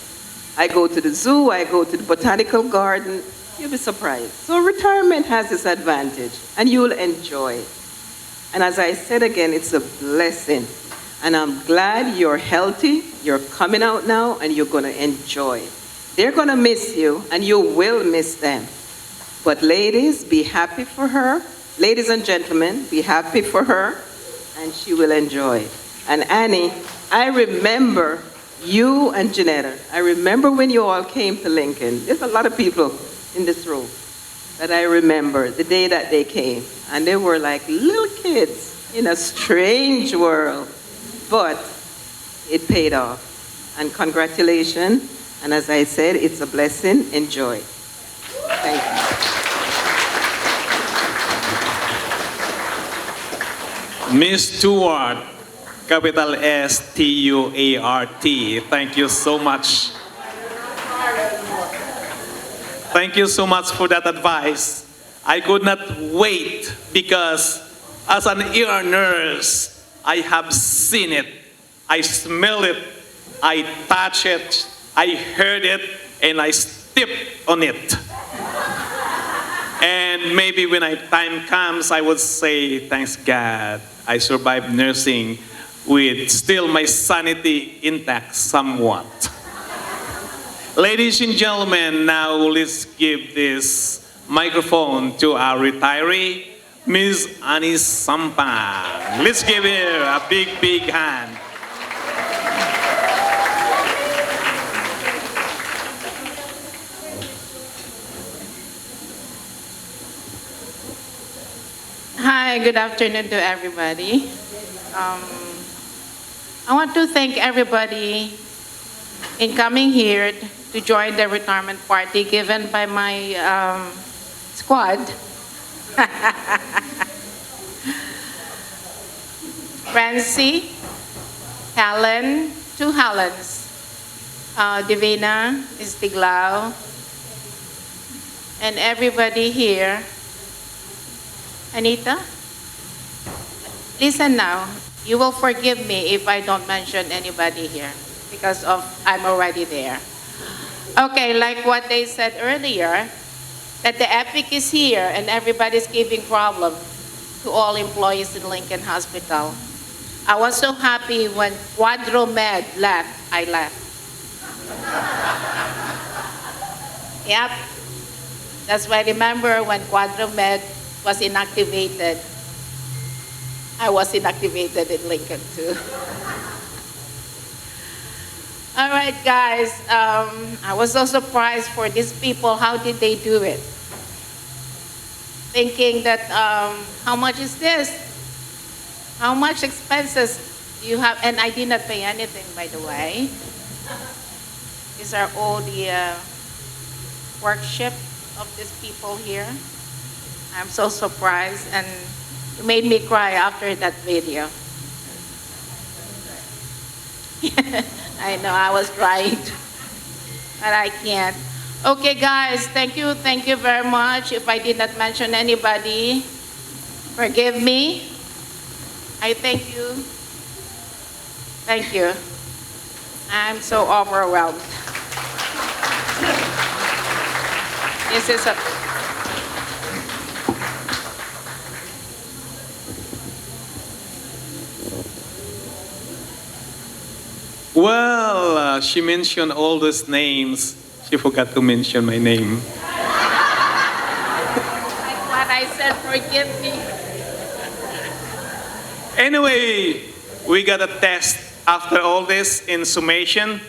I go to the zoo, I go to the botanical garden. You'll be surprised. So retirement has its advantage, and you'll enjoy it. And as I said again, it's a blessing. And I'm glad you're healthy, you're coming out now, and you're going to enjoy it. They're going to miss you, and you will miss them. But ladies, be happy for her. Ladies and gentlemen, be happy for her, and she will enjoy it. And Annie, I remember You and Janetta, I remember when you all came to Lincoln. There's a lot of people in this room that I remember the day that they came. And they were like little kids in a strange world. But it paid off. And congratulations. And as I said, it's a blessing. Enjoy. Thank you. Miss Stewart, capital S-T-U-A-R-T. Thank you so much. Thank you so much for that advice. I could not wait because as an ear nurse, I have seen it, I smell it, I touch it, I heard it, and I stepped on it. And maybe when time comes, I would say, thanks God, I survived nursing with still my sanity intact somewhat. Ladies and gentlemen, now let's give this microphone to our retiree, Ms. Annie Sampan. Let's give her a big, big hand. Hi, good afternoon to everybody. I want to thank everybody in coming here to join the retirement party given by my squad. Francie, Helen, two Helens, Divina, Istiglao, and everybody here. Anita, listen now. You will forgive me if I don't mention anybody here because I'm already there. Okay, like what they said earlier, that the EPIC is here and everybody's giving problem to all employees in Lincoln Hospital. I was so happy when Quadromed left, I left. Yep, that's why I remember when Quadromed was inactivated. I was inactivated in Lincoln too. All right, guys, I was so surprised for these people. How did they do it? Thinking that, how much is this? How much expenses do you have? And I did not pay anything, by the way. These are all the workshop of these people here. I'm so surprised, and it made me cry after that video. I know I was trying, but I can't. Okay, guys, thank you very much. If I did not mention anybody, forgive me. I thank you. Thank you. I'm so overwhelmed. This is a Well, she mentioned all those names. She forgot to mention my name. like what I said, forgive me. Anyway, we got a test after all this in summation.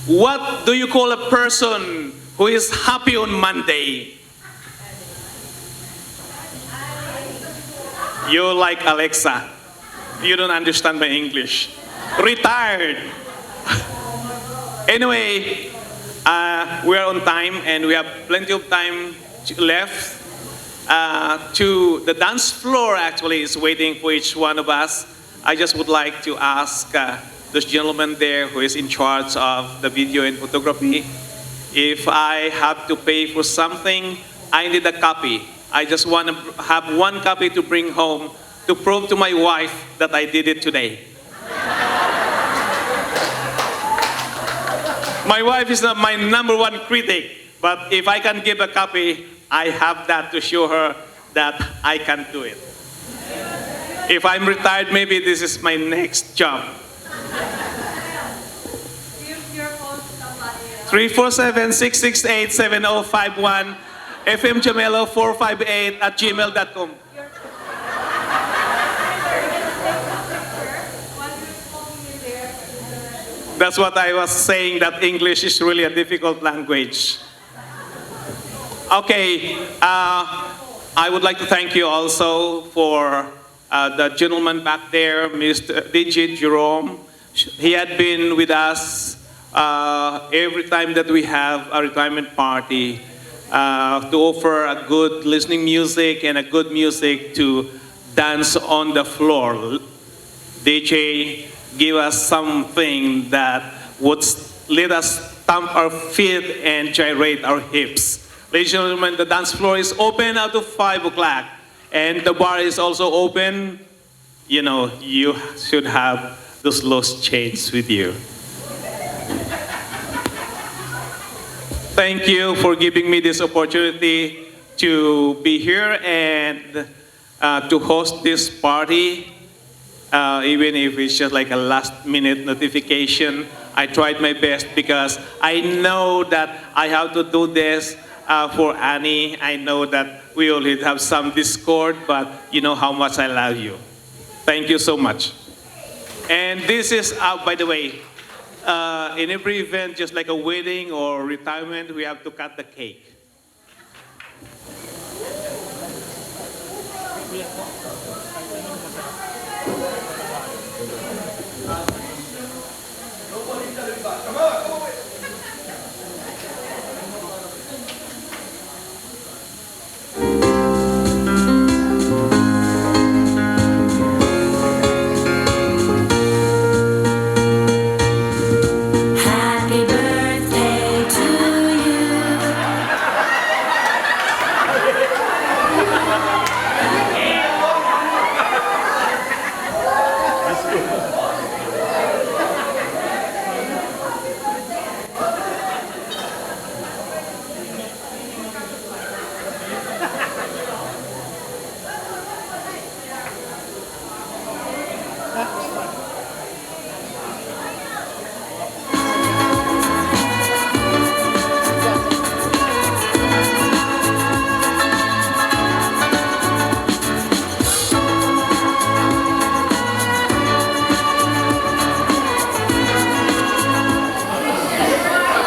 What do you call a person who is happy on Monday? You like Alexa. You don't understand my English. Retired. Anyway, we are on time and we have plenty of time left. To the dance floor actually is waiting for each one of us. I just would like to ask this gentleman there who is in charge of the video and photography, if I have to pay for something, I need a copy. I just want to have one copy to bring home to prove to my wife that I did it today. My wife is not my number one critic, but if I can give a copy, I have that to show her that I can do it. If I'm retired, maybe this is my next job. 347-668-7051, fmjamelo458@gmail.com. That's what I was saying, that English is really a difficult language. Okay, I would like to thank you also for the gentleman back there, Mr. DJ Jerome. He had been with us every time that we have a retirement party to offer a good listening music and a good music to dance on the floor. DJ give us something that would let us stamp our feet and gyrate our hips. Ladies and gentlemen, the dance floor is open up to 5 o'clock. And the bar is also open. You know, you should have those lost change with you. Thank you for giving me this opportunity to be here and to host this party. Even if it's just like a last minute notification, I tried my best because I know that I have to do this for Annie. I know that we only have some discord, but you know how much I love you. Thank you so much. And this is, by the way, in every event, just like a wedding or retirement, we have to cut the cake. Happy birthday to you.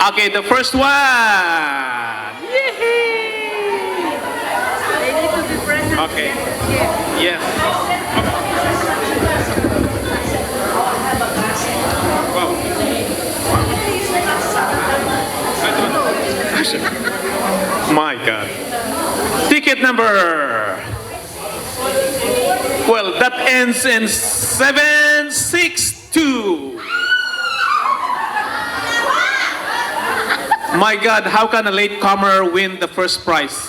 Okay, the first one. Okay. Yes. Wow. My God. Ticket number. Well, that ends in 762. My God, how can a latecomer win the first prize?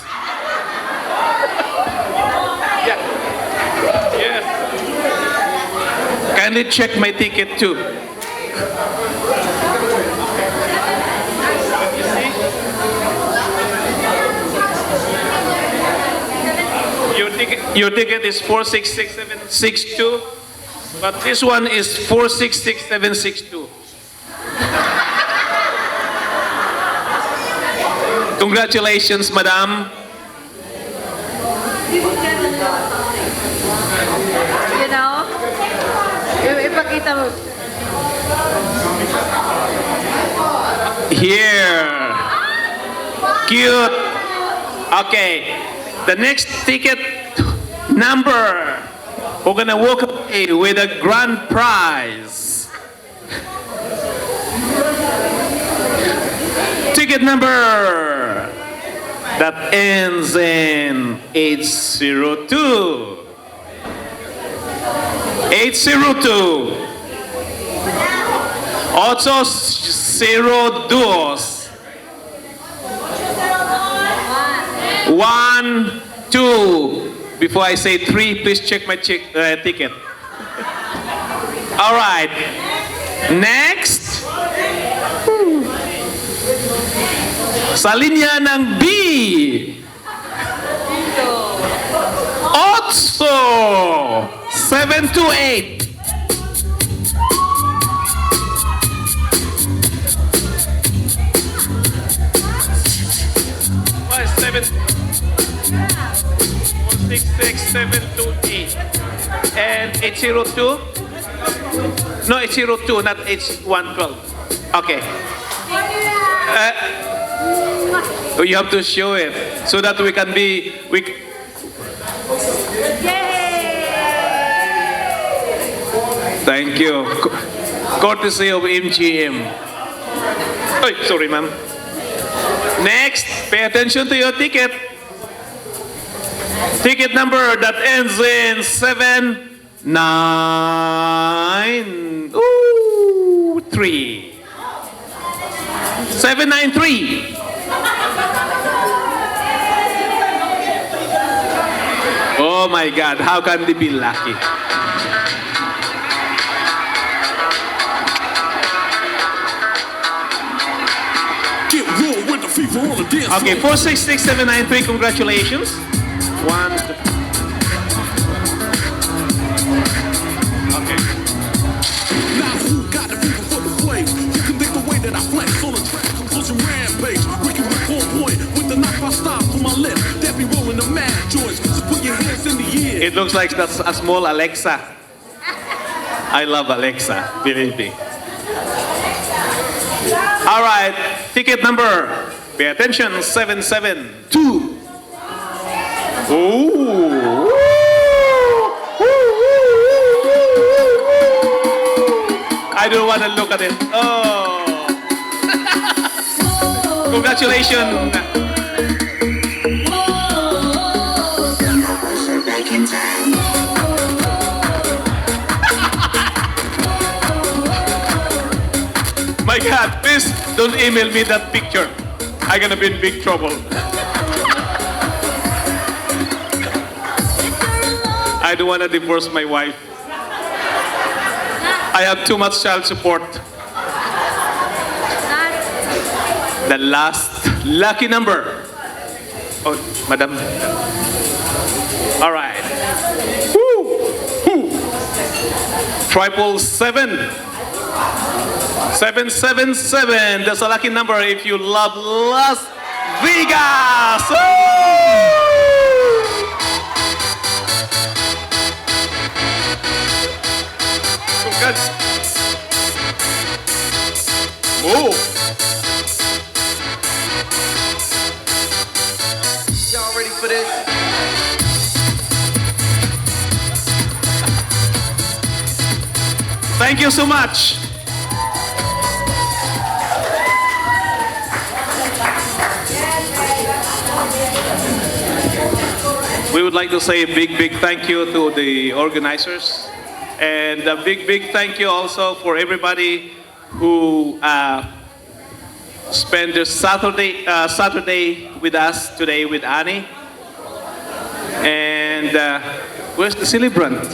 Yeah. Yes. Kindly check my ticket too. Your ticket is 466762, but this one is 466762. Congratulations, madam. You know, ipakita mo. Here. Cute. Okay. The next ticket number, we're gonna walk away with a grand prize. Ticket number that ends in 802. 802. 802. 1, 2. Before I say 3, please check my ticket. All right. Next. Sa linya ng B. 8. 728. What is 7? 466 728. And 802. No, it's 02, not H112. Okay. You have to show it so that we can be. Thank you. Courtesy of MGM. Oh, sorry, ma'am. Next, pay attention to your ticket. Ticket number that ends in 793. 793. Oh my God, how can they be lucky? Okay, 466793, congratulations. One, two. Okay. Now who got the fever for the flame? You can think the way that I flex on the track, conclusion rampage. Ricky Rick on point with the knife I stop for my lip. That be rolling the mad joints. So put your hands in the air. It looks like that's a small Alexa. I love Alexa, believe me. All right, ticket number, pay attention, 772. Ooh. I don't want to look at it. Oh. Congratulations. My God, please don't email me that picture. I'm gonna be in big trouble. I don't want to divorce my wife. I have too much child support. The last lucky number. Oh, madam. All right. Woo! Woo! 777. 777. That's a lucky number if you love Las Vegas. Woo! Good. Move. Y'all ready for this? Thank you so much. We would like to say a big thank you to the organizers. And a big thank you also for everybody who spent their Saturday with us today with Annie. And where's the celebrant?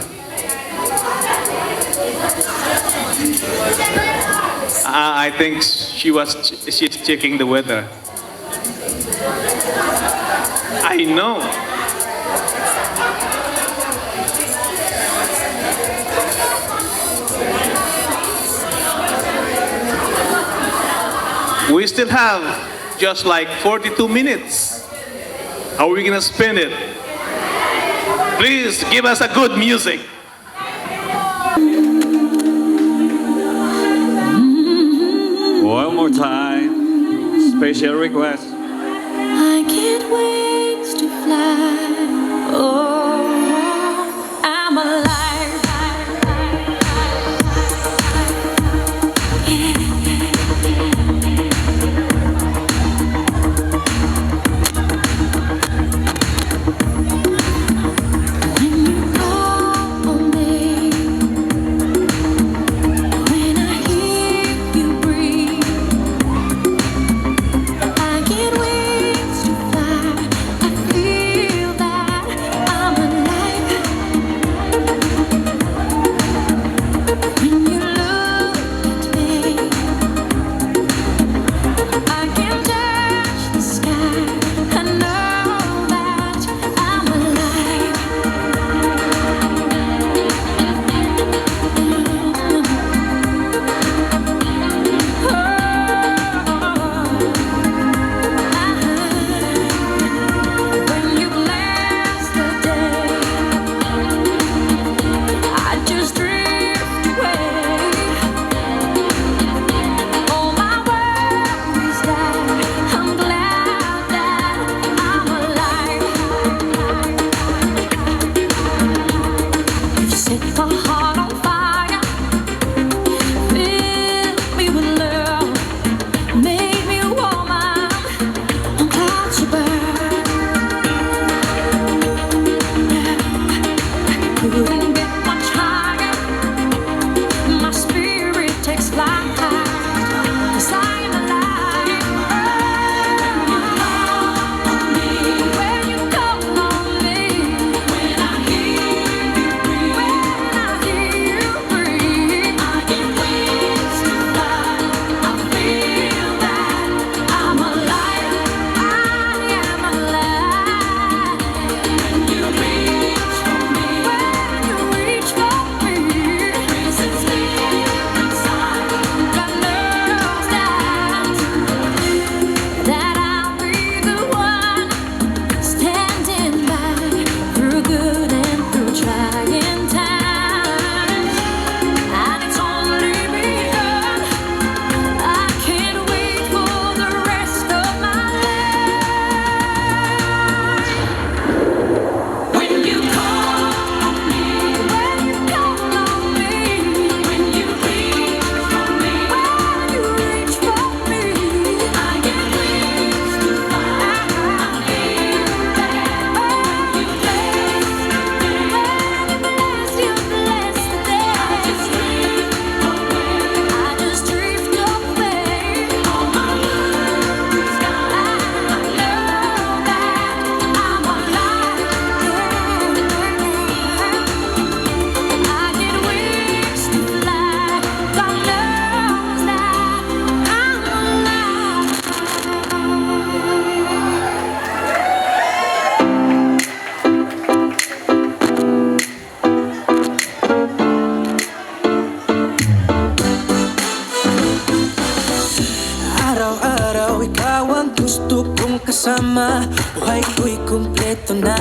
I think she's checking the weather. I know. We still have just like 42 minutes. How are we gonna spend it? Please give us a good music. One more time, special request. I can't wait to fly. Oh, I'm alive. Feel that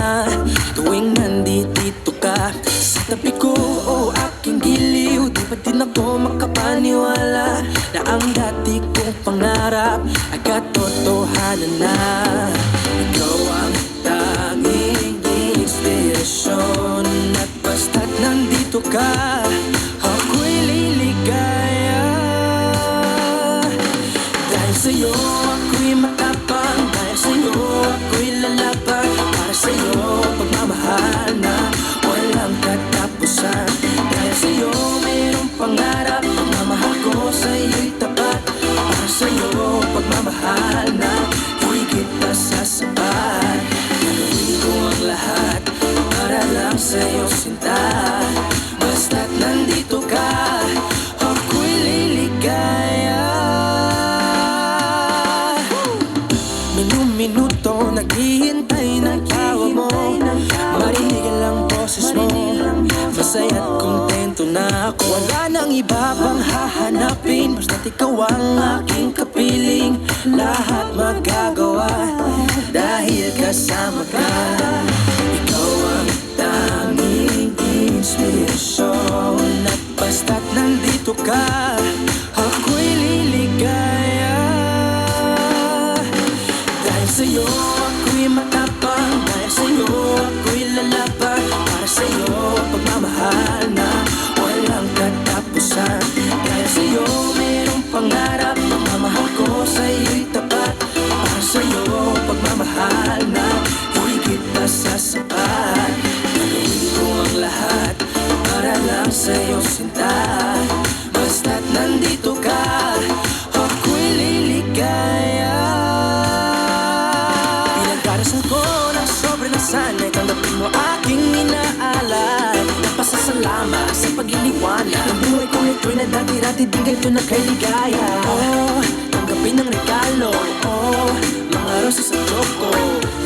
na tuwing nandito ka sa tabi ko o aking giliw. Di ba din ako makapaniwala na ang dati kong pangarap ay katotohanan na. Ikaw ang tanging inspirasyon at basta't nandito ka, ako'y liligaya. Dahil sa'yo ako'y matapang, dahil sa'yo ako'y lalaban, para sa'yo pagmamahal na walang katapusan. Dahil sa'yo mayroong pangarap, pagmamahal ko sa'yo'y tapat, para sa'yo pagmamahal na higit pa sa sapat. Gagawin ko ang lahat para lang sa'yo sinta, basta't nandito ka, ako'y liligaya. Minuto naghihintay ng tawag mo, marinig ang boses mo, masaya't kontento na ako. Wala nang iba pang hahanapin, basta't ikaw ang aking kapiling. Lahat magagawa dahil kasama ka. Ikaw ang tanging inspirasyon at basta't nandito ka, ako'y liligaya. Dahil sa'yo ako'y matapang, dahil sa'yo ako'y lalaban, para sa'yo pagmamahal na walang katapusan. Dahil sa'yo mayroong pangarap, pagmamahal ko sa'yo'y tapat, para sa'yo pagmamahal na higit pa sa sapat. Gagawin ko ang lahat para lang sa'yo sinta, basta't nandito ka, ako'y liligaya. Pinagdarasal ko ng sobrang nasanay, tanggapin mo aking inaalay. Nagpasasalamat sa pag-iniwanag ng buhay ko ito'y na dati-dati din ganito na kay ligaya. Oh, tanggapin ang regalo, oh, mga rosas at choco.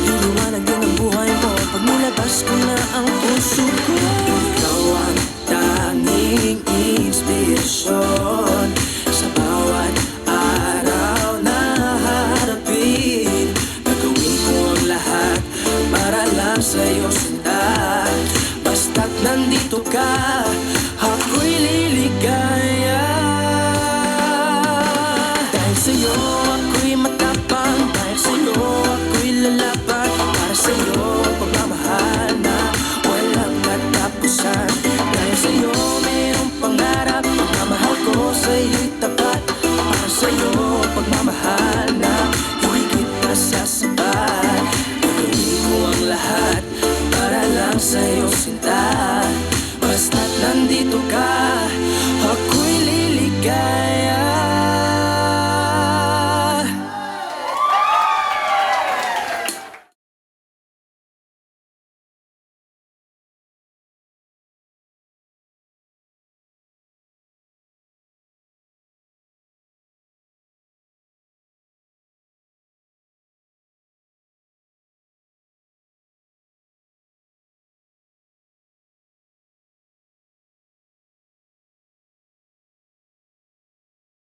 Liliwanag din ang buhay mo pag nilabas ko na ang puso ko. Ikaw ang tanging inspirasyon sa bawat araw na harapin. Gagawin ko ang lahat para lang sa'yo sinta, basta't nandito ka, ako'y liligaya.